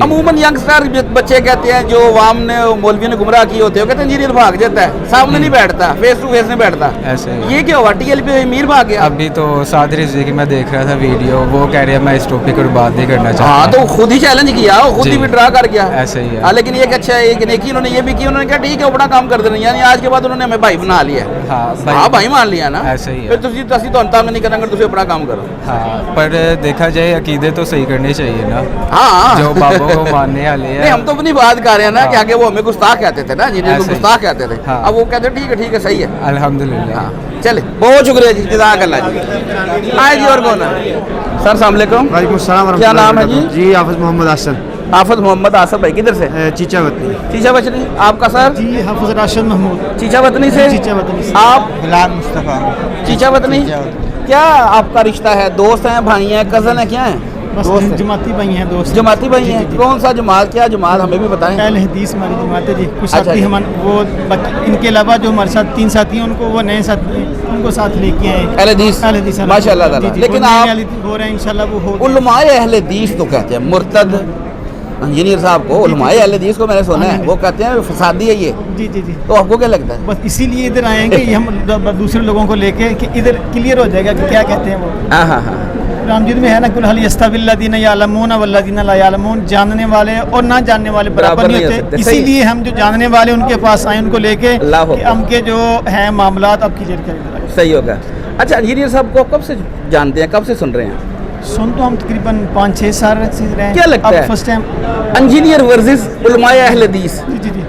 عموماً ینگسٹر بچے کہتے ہیں جو عوام نے مولویوں نے گمراہ کیے ہوتے ہیں, کہتے ہیں انجینئر بھاگ جاتا ہے, سامنے نہیں بیٹھتا, فیس ٹو فیس نہیں بیٹھتا. یہ کیا ہوا, ٹی ایل پی امیر بھاگ گیا؟ ابھی تو سعد رضوی کی میں دیکھ رہا تھا ویڈیو, وہ کہہ رہے ہیں میں اس ٹاپک پر بات نہیں کرنا چاہتا. ہاں, تو خود ہی چیلنج کیا, خود ہی وڈرا کر گیا. ایسے ہی ہے. لیکن یہ کہ اچھا ایک نیکی انہوں نے یہ بھی کی, انہوں نے کہا ٹھیک ہے اپنا کام کر دینا, یعنی آج کے بعد انہوں نے ہمیں بھائی بنا لیا. ہاں, بھائی مان لیا نا. ایسے ہی ہے. پھر تسی تو انتام نہیں کرنا, اگر تسی اپنا کام کرو. ہاں, پر دیکھا جائے عقیدے تو صحیح کرنے چاہیے نا. ہاں, جو بابوں کو ماننے والے ہیں. ہم تو اپنی بات کر رہے ہیں نا کہ آگے وہ ہمیں گستاخ کہتے تھے نا, جنہیں کو گستاخ کہتے تھے, اب وہ کہتے ہیں ٹھیک ہے صحیح ہے. الحمدللہ. چلے, بہت شکریہ جی, جزاک اللہ جی. آئے جی, اور کون ہے سر؟ السلام علیکم. وعلیکم السلام. کیا نام ہے جی؟ جی حافظ محمد آصف. حافظ محمد آصف بھائی کدھر سے؟ چیچا وطنی. چیچا وطنی. آپ کا سر؟ جی حافظ راشد محمود. چیچا وطنی سے. چیچا وطنی سے. آپ؟ بلال مصطفیٰ. چیچا وطنی. کیا آپ کا رشتہ ہے, دوست ہیں, بھائی ہیں, کزن ہیں, کیا ہیں؟ دوست جماعتی بھائی ہیں. دوست جماعتی بھائی ہیں. کون سا جماعت, کیا جماعت, ہمیں بھی بتائیں. اہل حدیث ہماری جماعت ہے جی. کچھ ساتھی وہ ان کے علاوہ جو ہمارے ساتھ 3 ساتھی ہیں, ان کو وہ نئے ساتھی ہیں, ان کو ساتھ لے کے آئے اہل حدیث. ماشاء اللہ تعالیٰ. لیکن آپ ہو رہے ہیں انشاءاللہ, وہ ہو علماء اہل حدیث تو کہتے ہیں مرتد انجینئر صاحب کو, علماء اہل حدیث کو میں نے سنا ہے وہ کہتے ہیں فسادی ہے یہ. جی جی جی. تو آپ کو کیا لگتا ہے؟ بس اسی لیے ادھر آئے ہیں کہ ہم دوسرے لوگوں کو لے کے کہ ادھر کلیئر ہو جائے گا کہ کیا کہتے ہیں وہ. ہاں ہاں ہاں. قرآن مجید میں ہے نا, کل هل يستوي الذين يعلمون والذين لا يعلمون, جاننے والے اور نہ جاننے والے برابر نہیں ہوتے. اسی لیے ہم جو جاننے والے ان کے پاس آئے, ان کو لے کے کہ ہم کے جو ہیں معاملات اب کلیئر کریں. صحیح ہوگا. اچھا, انجینئر صاحب کو کب سے جانتے ہیں, کب سے سن رہے ہیں؟ سن تو ہم تقریباً 5-6 سال سے رہے ہیں. کیا لگتا ہے فرسٹ ٹائم انجینئر ورسز علماء اہل حدیث, جی جی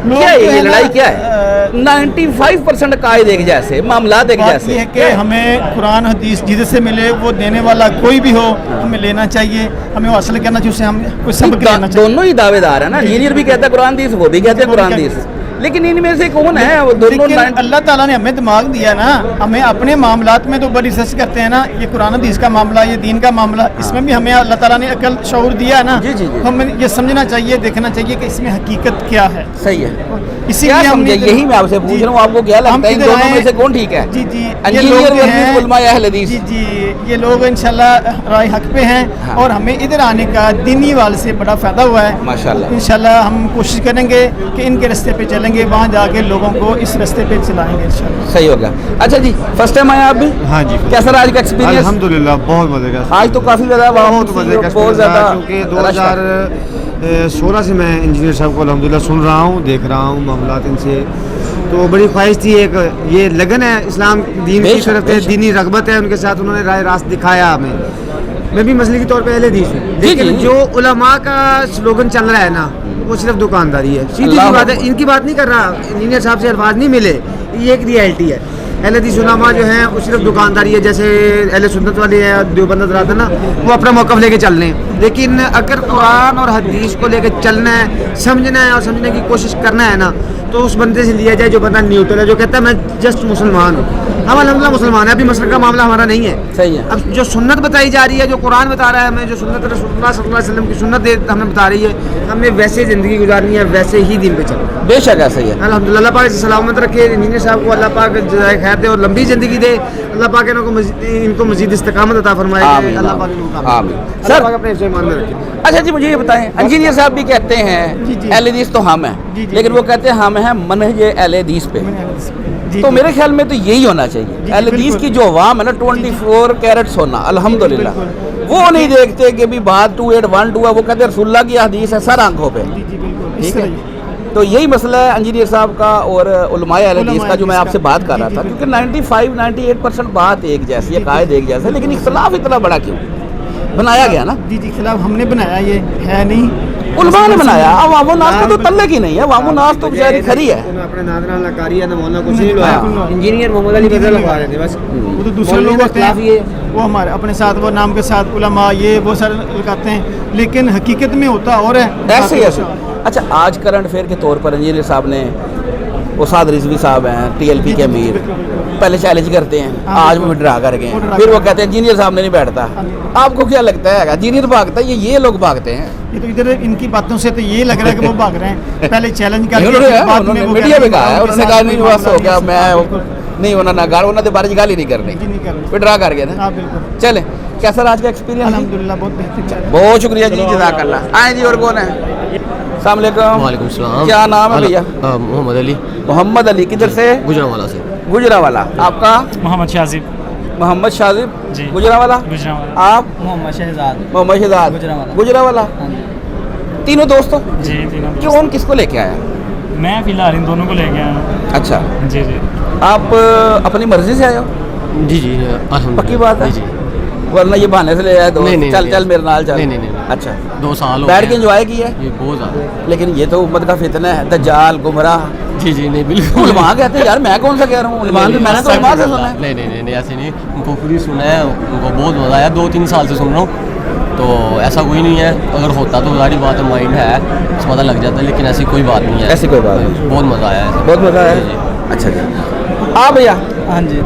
کیا ہے یہ لڑائی, کیا ہے؟ 95% قائد ایک جیسے, معاملات ایک جیسے. یہ ہے کہ ہمیں قرآن حدیث جدھر سے ملے, وہ دینے والا کوئی بھی ہو, ہمیں لینا چاہیے, ہمیں حاصل کرنا چاہیے, اسے ہم کوئی سبق لینا چاہیے. دونوں ہی دعوے دار ہیں نا, انجینئر بھی کہتا ہے قرآن حدیث, وہ بھی کہتے ہیں قرآن حدیث. लेकिन इनमें से कौन है वो दोनों? लेकिन अल्लाह ताला ने हमें दिमाग दिया ना, हमें अपने मामलात में तो बड़ी रिसर्च करते हैं ना, ये कुरान हदीस का मामला, ये दीन का मामला, इसमें भी हमें अल्लाह ताला ने अकल शऊर दिया ना, हमें ये समझना चाहिए, देखना चाहिए कि इसमें हकीकत क्या है। सही है, इसीलिए हमने यही मैं आपसे पूछ रहा हूँ, आपको क्या लगता है इन दोनों में से कौन ठीक है? जी जी, इंजीनियर उलमा या अहले हदीस? जी जी, ये लोग इंशाल्लाह राय हक पे हैं, और हमें इधर आने का दीनी वाले से बड़ा फायदा हुआ है माशाल्लाह। इंशाल्लाह हम कोशिश करेंगे कि इनके रास्ते पे चलेंगे, वहाँ जाके लोगों को इस रास्ते पे चलाएंगे इंशाल्लाह। सही होगा। अच्छा जी, फर्स्ट टाइम आए आप भी? हाँ जी। कैसा रहा आज का एक्सपीरियंस? अल्हम्दुलिल्लाह बहुत मजे का। आज तो काफी ज्यादा बहुत मजे का, बहुत ज्यादा, क्योंकि 2016 से मैं इंजीनियर साहब को अल्हम्दुलिल्लाह सुन रहा हूँ, देख रहा हूँ मामलात इनसे, तो बड़ी ख्वाहिश थी, एक ये लगन है इस्लाम दीन की तरफ है, दीनी रगबत है उनके साथ, उन्होंने राय रास्त दिखाया हमें। मैं भी मसले के तौर पे अहले हदीस हूँ, लेकिन जो उलमा का स्लोगन चल रहा है ना, वो सिर्फ दुकानदारी है, सीधी सी बात है। इनकी बात नहीं कर रहा, इंजीनियर साहब से अल्फाज नहीं मिले, ये एक रियलिटी है। अहले हदीस उलमा जो हैं वो सिर्फ दुकानदारी है, जैसे अहले सुन्नत वाले हैं, देवबंद हज़रात है ना, वो अपना मौक़िफ़ लेके चल रहे हैं। लेकिन अगर कुरान और हदीस को लेके चलना है, समझना है और समझने की कोशिश करना है ना, तो उस बंदे से लिया जाए जो बंदा न्यूट्रल है, जो कहता है मैं जस्ट मुसलमान हूँ। हम अल्हम्दुलिल्लाह मुसलमान है, अभी मसलक का मामला हमारा नहीं है। सही है। अब जो सुन्नत बताई जा रही है, जो कुरान बता रहा है हमें, जो सुन्नत रसूलुल्लाह सल्लल्लाहु अलैहि वसल्लम की सुन्नत हमें बता रही है, हमें वैसे ज़िंदगी गुजारनी है, वैसे ही दिन पे चलना। बेशक ऐसा ही है। अल्हम्दुलिल्लाह, अल्लाह पाक सलामत रखे इंजीनियर साहब को, अल्लाह पाक जज़ाए खैर दे और लंबी ज़िंदगी दे, अल्लाह पाक इनको मज़ीद इस्तिकामत अता फरमाए, अल्लाह पाक इनको कामयाब, सर अपने ईमान में रखे। अच्छा जी, मुझे ये बताएं, इंजीनियर साहब भी कहते हैं अहले हदीस तो हम हैं, लेकिन वो कहते हैं हम हैं मनहज अहले हदीस पे, तो मेरे ख्याल में तो यही होना चाहिए। अहले हदीस की जो अवाम है ना, 24 कैरेट सोना अल्हम्दुलिल्लाह, वो नहीं देखते कि भी बात 2812 है, वो कहते हैं रसूलुल्लाह की हदीस है सर आंखों पे, ठीक है। तो यही मसला है इंजीनियर साहब का और उलमाए अहले हदीस का, जो मैं आपसे बात कर रहा था, क्योंकि 95-98% बात एक जैसी है, कायद एक जैसे, लेकिन इख्तिलाफ इतना बड़ा क्यों बनाया गया ना? जी जी, खिलाफ हमने बनाया, ये है नहीं, उलमा ने बनाया। अवामो नास को तो तल्ले की नहीं है, अवामो नास तो बेचारी खरी है। अपने नादरा नकारी है ना, मौलाना कुछ नहीं लगाया, इंजीनियर मोहम्मद अली बदल लगा रहे थे बस, वो तो दूसरे लोग होते हैं, वो हमारे अपने साथ वो नाम के साथ उलमा ये वो सारे लगाते हैं, लेकिन हकीकत में होता और है ऐसे ही ऐसे। अच्छा, आज करंट अफेयर के तौर पर इंजीनियर साहब ने, उस्ताद रिजवी साहब हैं TLP के अमीर, पहले चैलेंज करते हैं, आज वो ड्रा कर गए, फिर वो कहते हैं इंजीनियर साहब ने नहीं बैठता। आपको क्या लगता है, इंजीनियर भागता है ये लोग भागते हैं? ये तो इधर इनकी बातों से तो ये लग रहा है कि वो भाग रहे हैं, पहले चैलेंज करके उन्होंने मीडिया में कहा है, उन्होंने कहा नहीं बस हो गया, मैं नहीं उन्होंने गाल, उन्होंने बारिश गाली नहीं करनी, फिर ड्रा कर गया ना। चले, कैसा रहा आज का एक्सपीरियंस? अल्हम्दुलिल्लाह बहुत बेहतरीन। बहुत शुक्रिया जी, जज़ाकल्लाह। आए जी, और कौन है? अस्सलाम वालेकुम। वालेकुम सलाम। क्या नाम है भैया? मोहम्मद अली। मोहम्मद अली, किधर से? गुजरावाला से। गुजरावाला। आपका? मोहम्मद शाजिब। मोहम्मद शाजिब जी। गुजरावाला। गुजरावाला। आप? मोहम्मद शहजाद। मोहम्मद शहजाद गुजरावाला। तीनों दोस्तों? जी, तीनों। कौन किसको लेके आया? मैं फिलहाल इन दोनों को लेके आया हूँ। अच्छा जी जी। आप अपनी मर्जी से आए हो? जी जी, अल्हम्दुलिल्लाह। पक्की बात है? जी, वरना ये बहाने से ले आए दोस्त, नहीं, चल चल मेरे नाल चल। नहीं। अच्छा, 2 साल हो बैठ के एंजॉय किया? ये बहुत ज़्यादा। लेकिन ये तो उम्मत का फितना है, दज्जाल गुमराह। जी जी, नहीं बिल्कुल। उलमा कहते हैं यार, मैं कौन सा कह रहा हूँ, मैंने तो उलमा से सुना है। नहीं ऐसे नहीं, उनको खुद ही सुना है, उनको बहुत मज़ा आया, 2-3 साल से सुन रहा हूँ, तो ऐसा कोई नहीं है, अगर होता तो सारी बात है, माइंड है तो पता लग जाता है, लेकिन ऐसी कोई बात नहीं है। ऐसी कोई बात नहीं, बहुत मज़ा आया है। बहुत मज़ा आया। अच्छा जी, आप भैया? हाँ जी।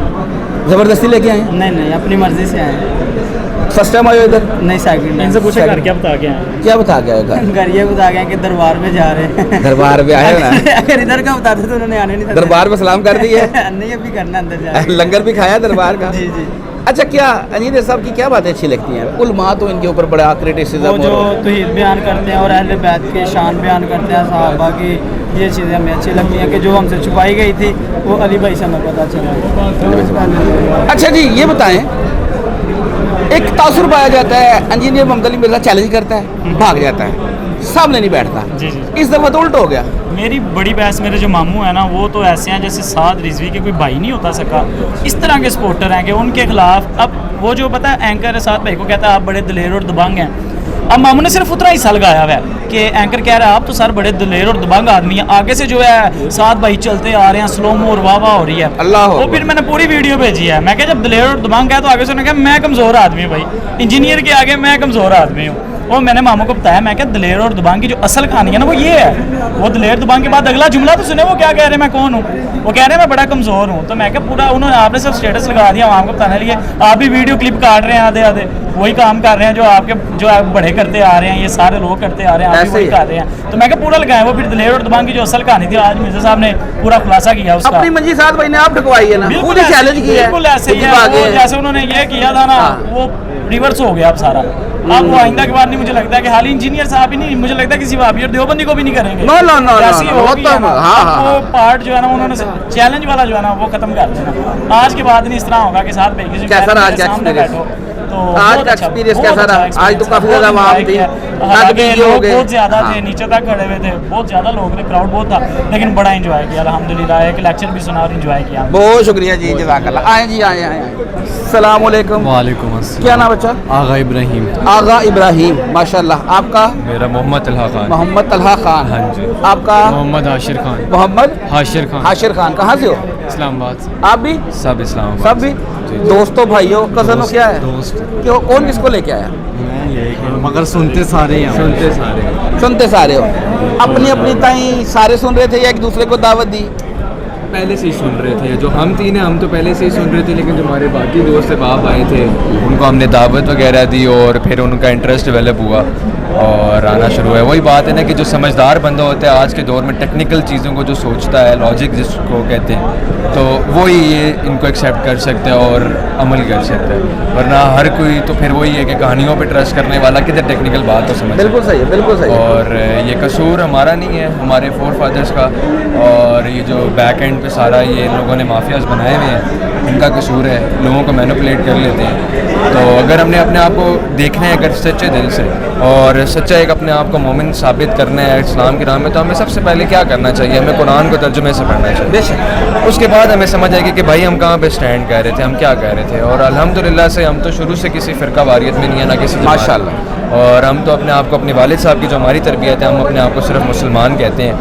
ज़बरदस्ती लेके आए? नहीं, अपनी मर्जी से आए। फर्स्ट टाइम आए हो इधर? नहीं, सेकंड। इनसे पूछा घर क्या बता के आए? क्या बता के आए घर? घर ये बता गए कि दरबार में जा रहे हैं। दरबार में आए ना? अगर इधर का बताते तो उन्होंने आने नहीं था। दरबार में सलाम कर दी है? नहीं, अभी करना अंदर जा। लंगर भी खाया दरबार का? जी जी। अच्छा, क्या इंजीनियर साहब की क्या बातें अच्छी लगती हैं? उलमा तो इनके ऊपर बड़ा क्रिटिसिज्म, वो जो तौहीद बयान करते हैं और अहले बैत के शान बयान करते हैं, सहाबा की, ये चीज़ें हमें अच्छी लगती हैं कि जो हमसे छुपाई गई थी वो अली भाई से हमें पता चला। अच्छा जी, ये बताएं, एक तासुर पाया जाता है, इंजीनियर मोहम्मद अली मिर्ज़ा चैलेंज करता है, भाग जाता है, सामने नहीं बैठता। जी जी। इस दफ़ा तो उल्टा हो गया। मेरी बड़ी बहस, मेरे जो मामू है ना, वो तो ऐसे हैं जैसे साद रिजवी के कोई भाई नहीं होता सका, इस तरह के सपोर्टर हैं कि उनके खिलाफ, अब वो जो पता है एंकर साद भाई को कहता है आप बड़े दलेर और दबंग हैं, अब मामू ने सिर्फ उतना हिस्सा लगाया हुआ है कि एंकर कह रहा है आप तो सर बड़े दलेर और दबंग आदमी हैं, आगे से जो है साद भाई चलते आ रहे हैं, स्लोमो और वाह वाह हो रही है। अल्लाह। वो फिर मैंने पूरी वीडियो भेजी है, मैं कहा जब दलेर और दबंग है तो आगे से उन्होंने कहा मैं कमज़ोर आदमी हूँ भाई, इंजीनियर के आगे मैं कमज़ोर आदमी हूँ, وہ میں نے ماموں کو بتایا, میں کہ دلیر اور دبنگ کی جو اصل کہانی ہے نا وہ یہ ہے. وہ دلیر دبنگ کے بعد اگلا جملہ تو سنے, وہ کیا کہہ رہے ہیں میں کون ہوں, وہ کہہ رہے ہیں میں بڑا کمزور ہوں. تو میں کہ پورا انہوں نے آپ نے سب اسٹیٹس لگا دیا عوام کو بتانے لیے, آپ بھی ویڈیو کلپ کاٹ رہے ہیں آدھے آدھے, وہی کام کر رہے ہیں جو آپ کے جو آپ بڑے کرتے آ رہے ہیں, یہ سارے لوگ کرتے آ رہے ہیں, آپ بھی وہی کر رہے ہیں. تو میں کہ پورا لگایا وہ پھر دلیر اور دبنگ کی جو اصل کہانی تھی آج مرزا صاحب نے پورا خلاصہ کیا اس کا. اپنی منجی ساتھ بھائی نے آپ ڈھکوائی ہے نا, پوری چیلنج کی ہے بالکل ایسے ہی ہے. جیسے انہوں نے یہ کیا تھا نا وہ ریورس ہو گیا اب سارا. اب وہ آئندہ کے بعد نہیں, مجھے لگتا ہے کہ حالی انجینئر صاحب ہی نہیں, مجھے لگتا ہے کسی وہابی اور دیوبندی کو بھی نہیں کریں گے. وہ پارٹ جو ہے نا انہوں نے چیلنج والا جو ہے نا وہ ختم کر دینا. آج کے بعد نہیں اس طرح ہوگا کہ ساتھ سامنے بیٹھو. آج کا ایکسپیرینس کیسا رہا؟ آج تو کافی زیادہ عوام تھی, لوگ بہت زیادہ تھے, نیچے تک کھڑے ہوئے تھے, بہت زیادہ لوگ تھے, کراؤڈ بہت تھا, لیکن بڑا انجوائے کیا الحمدللہ. ایک لیکچر بھی سنا اور انجوائے کیا. بہت شکریہ جی, جزاک اللہ. آئیں جی آئیں آئیں. السلام علیکم. وعلیکم السلام. کیا نام بچہ؟ آغا ابراہیم. آغا ابراہیم, ماشاء اللہ. آپ کا؟ میرا محمد طلحہ خان. محمد طلحہ خان. ہاں جی. آپ کا؟ محمد حاشر خان. محمد حاشر خان. حاشر خان. کہاں سے ہو؟ اسلام آباد سے. آپ بھی؟ سب اسلام آباد. سب بھی دوستوں بھائیوں کزنوں کیا ہے؟ دوست. کون کس کو لے کے آیا؟ مگر سنتے سارے ہیں. سنتے سارے ہو. اپنی اپنی تائیں سارے سن رہے تھے یا ایک دوسرے کو دعوت دی؟ پہلے سے ہی سن رہے تھے. جو ہم تین ہیں ہم تو پہلے سے ہی سن رہے تھے, لیکن جو ہمارے باقی دوست احباب آئے تھے ان کو ہم نے دعوت وغیرہ دی اور پھر ان کا انٹرسٹ ڈیولپ ہوا اور آنا شروع ہوا. وہی بات ہے نا کہ جو سمجھدار بندہ ہوتا ہے آج کے دور میں, ٹیکنیکل چیزوں کو جو سوچتا ہے, لاجک جس کو کہتے ہیں, تو وہی یہ ان کو ایکسیپٹ کر سکتا ہے اور عمل کر سکتا ہے. ورنہ ہر کوئی تو پھر وہی ہے کہ کہانیوں پہ ٹرسٹ کرنے والا کدھر ٹیکنیکل بات تو سمجھ. بالکل صحیح ہے, بالکل صحیح. اور یہ قصور ہمارا نہیں ہے, ہمارے فور فادرس کا. اور یہ جو بیک اینڈ پہ سارا یہ ان لوگوں نے مافیاز بنائے ہوئے ہیں, ان کا قصور ہے. لوگوں کو مینوپولیٹ کر لیتے ہیں. تو اگر ہم نے اپنے آپ کو دیکھنا ہے اگر سچے دل سے اور سچا ایک اپنے آپ کو مومن ثابت کرنا ہے اسلام کے نام میں, تو ہمیں سب سے پہلے کیا کرنا چاہیے؟ ہمیں قرآن کو ترجمے سے پڑھنا چاہیے. اس کے بعد ہمیں سمجھ آئے گی کہ بھائی ہم کہاں پہ اسٹینڈ کر رہے تھے, ہم کیا کہہ رہے تھے. اور الحمدللہ سے ہم تو شروع سے کسی فرقہ واریت میں نہیں ہے, نہ کسی, ماشاء اللہ. اور ہم تو اپنے آپ کو اپنے والد صاحب کی جو ہماری تربیت ہے, ہم اپنے آپ کو صرف مسلمان کہتے ہیں,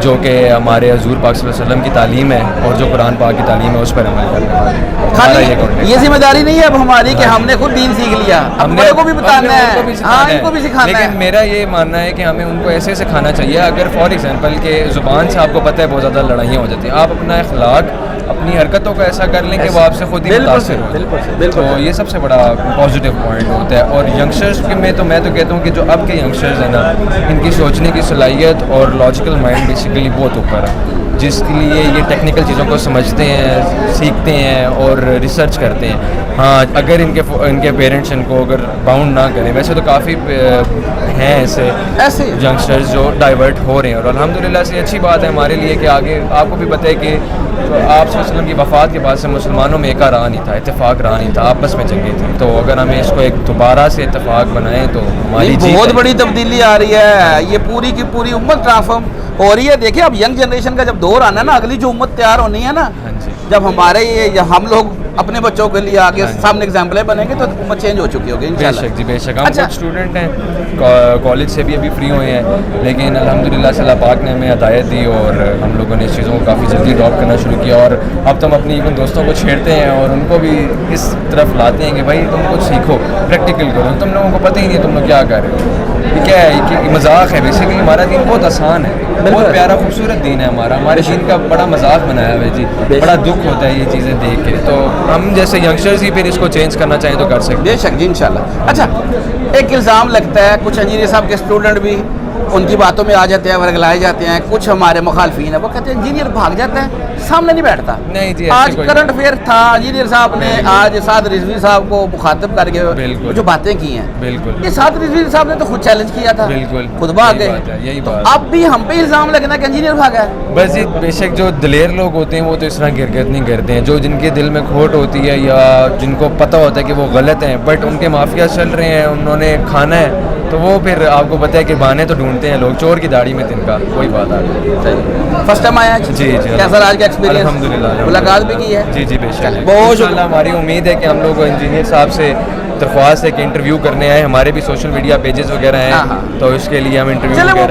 جو کہ ہمارے حضور پاک صلی اللہ علیہ وسلم کی تعلیم ہے اور جو قرآن پاک کی تعلیم ہے اس پر عمل کرنا ہے. یہ ذمہ داری نہیں ہے اب ہماری کہ ہم نے خود دین سیکھ لیا, ہم نے کو بھی بتانا ہے, ان کو بھی سکھانا ہے. لیکن میرا یہ ماننا ہے کہ ہمیں ان کو ایسے سکھانا چاہیے. اگر فار ایگزامپل کہ زبان سے آپ کو پتہ ہے بہت زیادہ لڑائیاں ہو جاتی ہیں, آپ اپنا اخلاق اپنی حرکتوں کو ایسا کر لیں کہ وہ آپ سے خود ہی متاثر ہو. تو یہ سب سے بڑا پازیٹیو پوائنٹ ہوتا ہے. اور ینگسٹرز میں تو میں تو کہتا ہوں کہ جو اب کے ینگسٹرز ہیں نا, ان کی سوچنے کی صلاحیت اور لاجیکل مائنڈ بیسیکلی بہت اوپر ہے, جس کے لیے یہ ٹیکنیکل چیزوں کو سمجھتے ہیں, سیکھتے ہیں اور ریسرچ کرتے ہیں. ہاں اگر ان کے پیرنٹس ان کو اگر باؤنڈ نہ کریں, ویسے تو کافی ہیں ایسے ینگسٹرز جو ڈائیورٹ ہو رہے ہیں, اور الحمدللہ سے اچھی بات ہے ہمارے لیے کہ آگے آپ کو بھی پتہ ہے کہ آپ صلی اللہ علیہ وسلم کی وفات کے بعد سے مسلمانوں میں ایکا رہا نہیں تھا, اتفاق رہا نہیں تھا, آپس میں جنگیں تھیں. تو اگر ہمیں اس کو ایک دوبارہ سے اتفاق بنائیں تو ہماری بہت بڑی تبدیلی آ رہی ہے. یہ پوری کی پوری امت ٹرانسفارم ہو رہی ہے. دیکھیں اب ینگ جنریشن کا جب دور آنا ہے نا, اگلی جو امت تیار ہونی ہے نا, جب ہمارے یہ ہم لوگ اپنے بچوں کے لیے آگے سامنے ایگزامپل بنیں گے تو امت چینج ہو چکی ہوگی انشاءاللہ. بے شک جی, بے شک. ہم کچھ اسٹوڈنٹ ہیں کالج سے بھی ابھی فری ہوئے ہیں, لیکن الحمدللہ سے اللہ پاک نے ہمیں ہدایت دی اور ہم لوگوں نے اس چیزوں کو کافی جلدی اڈاپٹ کرنا شروع کیا. اور اب تو ہم اپنی دوستوں کو چھیڑتے ہیں اور ان کو بھی اس طرف لاتے ہیں کہ بھائی تم کچھ سیکھو, پریکٹیکل کرو. تم لوگوں کو پتہ ہی نہیں تم لوگ کیا کر رہے ہو. یہ کیا ہے کہ مذاق ہے بیسیکلی. ہمارا دین بہت آسان ہے, بہت پیارا خوبصورت دین ہے ہمارا. ہمارے دین کا بڑا مذاق بنایا ہوا ہے جی, بڑا دکھ ہوتا ہے یہ چیزیں دیکھ کے. تو ہم جیسے ینگسٹرز ہی پھر اس کو چینج کرنا چاہیں تو کر سکتے. بے شک جی انشاءاللہ. اچھا ایک الزام لگتا ہے, کچھ انجینئر صاحب کے اسٹوڈنٹ بھی ان کی باتوں میں آ جاتے ہیں, ورگلائے جاتے ہیں. کچھ ہمارے مخالفین ہیں وہ کہتے ہیں انجینئر بھاگ جاتا ہے, سامنے نہیں بیٹھتا. نہیں جی, آج کرنٹ افیئر تھا, انجینئر صاحب نے آج سعد رضوی صاحب کو مخاطب کر کے جو باتیں کی ہیں, بالکل یہ سعد رضوی صاحب نے تو خود چیلنج کیا تھا, بالکل خود بھاگ گئے. یہی بات اب بھی ہم پہ الزام لگنا کہ انجینئر بھاگا ہے. بس جی بے شک جو دلیر لوگ ہوتے ہیں وہ تو اس طرح گرگت نہیں کرتے ہیں. جو جن کے دل میں کھوٹ ہوتی ہے یا جن کو پتہ ہوتا ہے کہ وہ غلط ہیں بٹ ان کے مافیا چل رہے ہیں, انہوں نے کھانا ہے, تو وہ پھر آپ کو پتہ ہے کہ بہانے تو ڈھونڈتے ہیں لوگ, چور کی داڑھی میں تن کا. کوئی بات آ گئی. فرسٹ ٹائم آیا جی جی, کیسا آج کا ایکسپیرینس؟ الحمدللہ ملاقات بھی کی ہے. جی جی بے شک. بہت شکریہ. ہماری امید ہے کہ ہم لوگ انجینئر صاحب سے درخواست ہے کہ انٹرویو کرنے آئے. ہمارے بھی سوشل میڈیا پیجز وغیرہ ہیں, تو اس کے لیے ہم انٹرویو چلیں وہ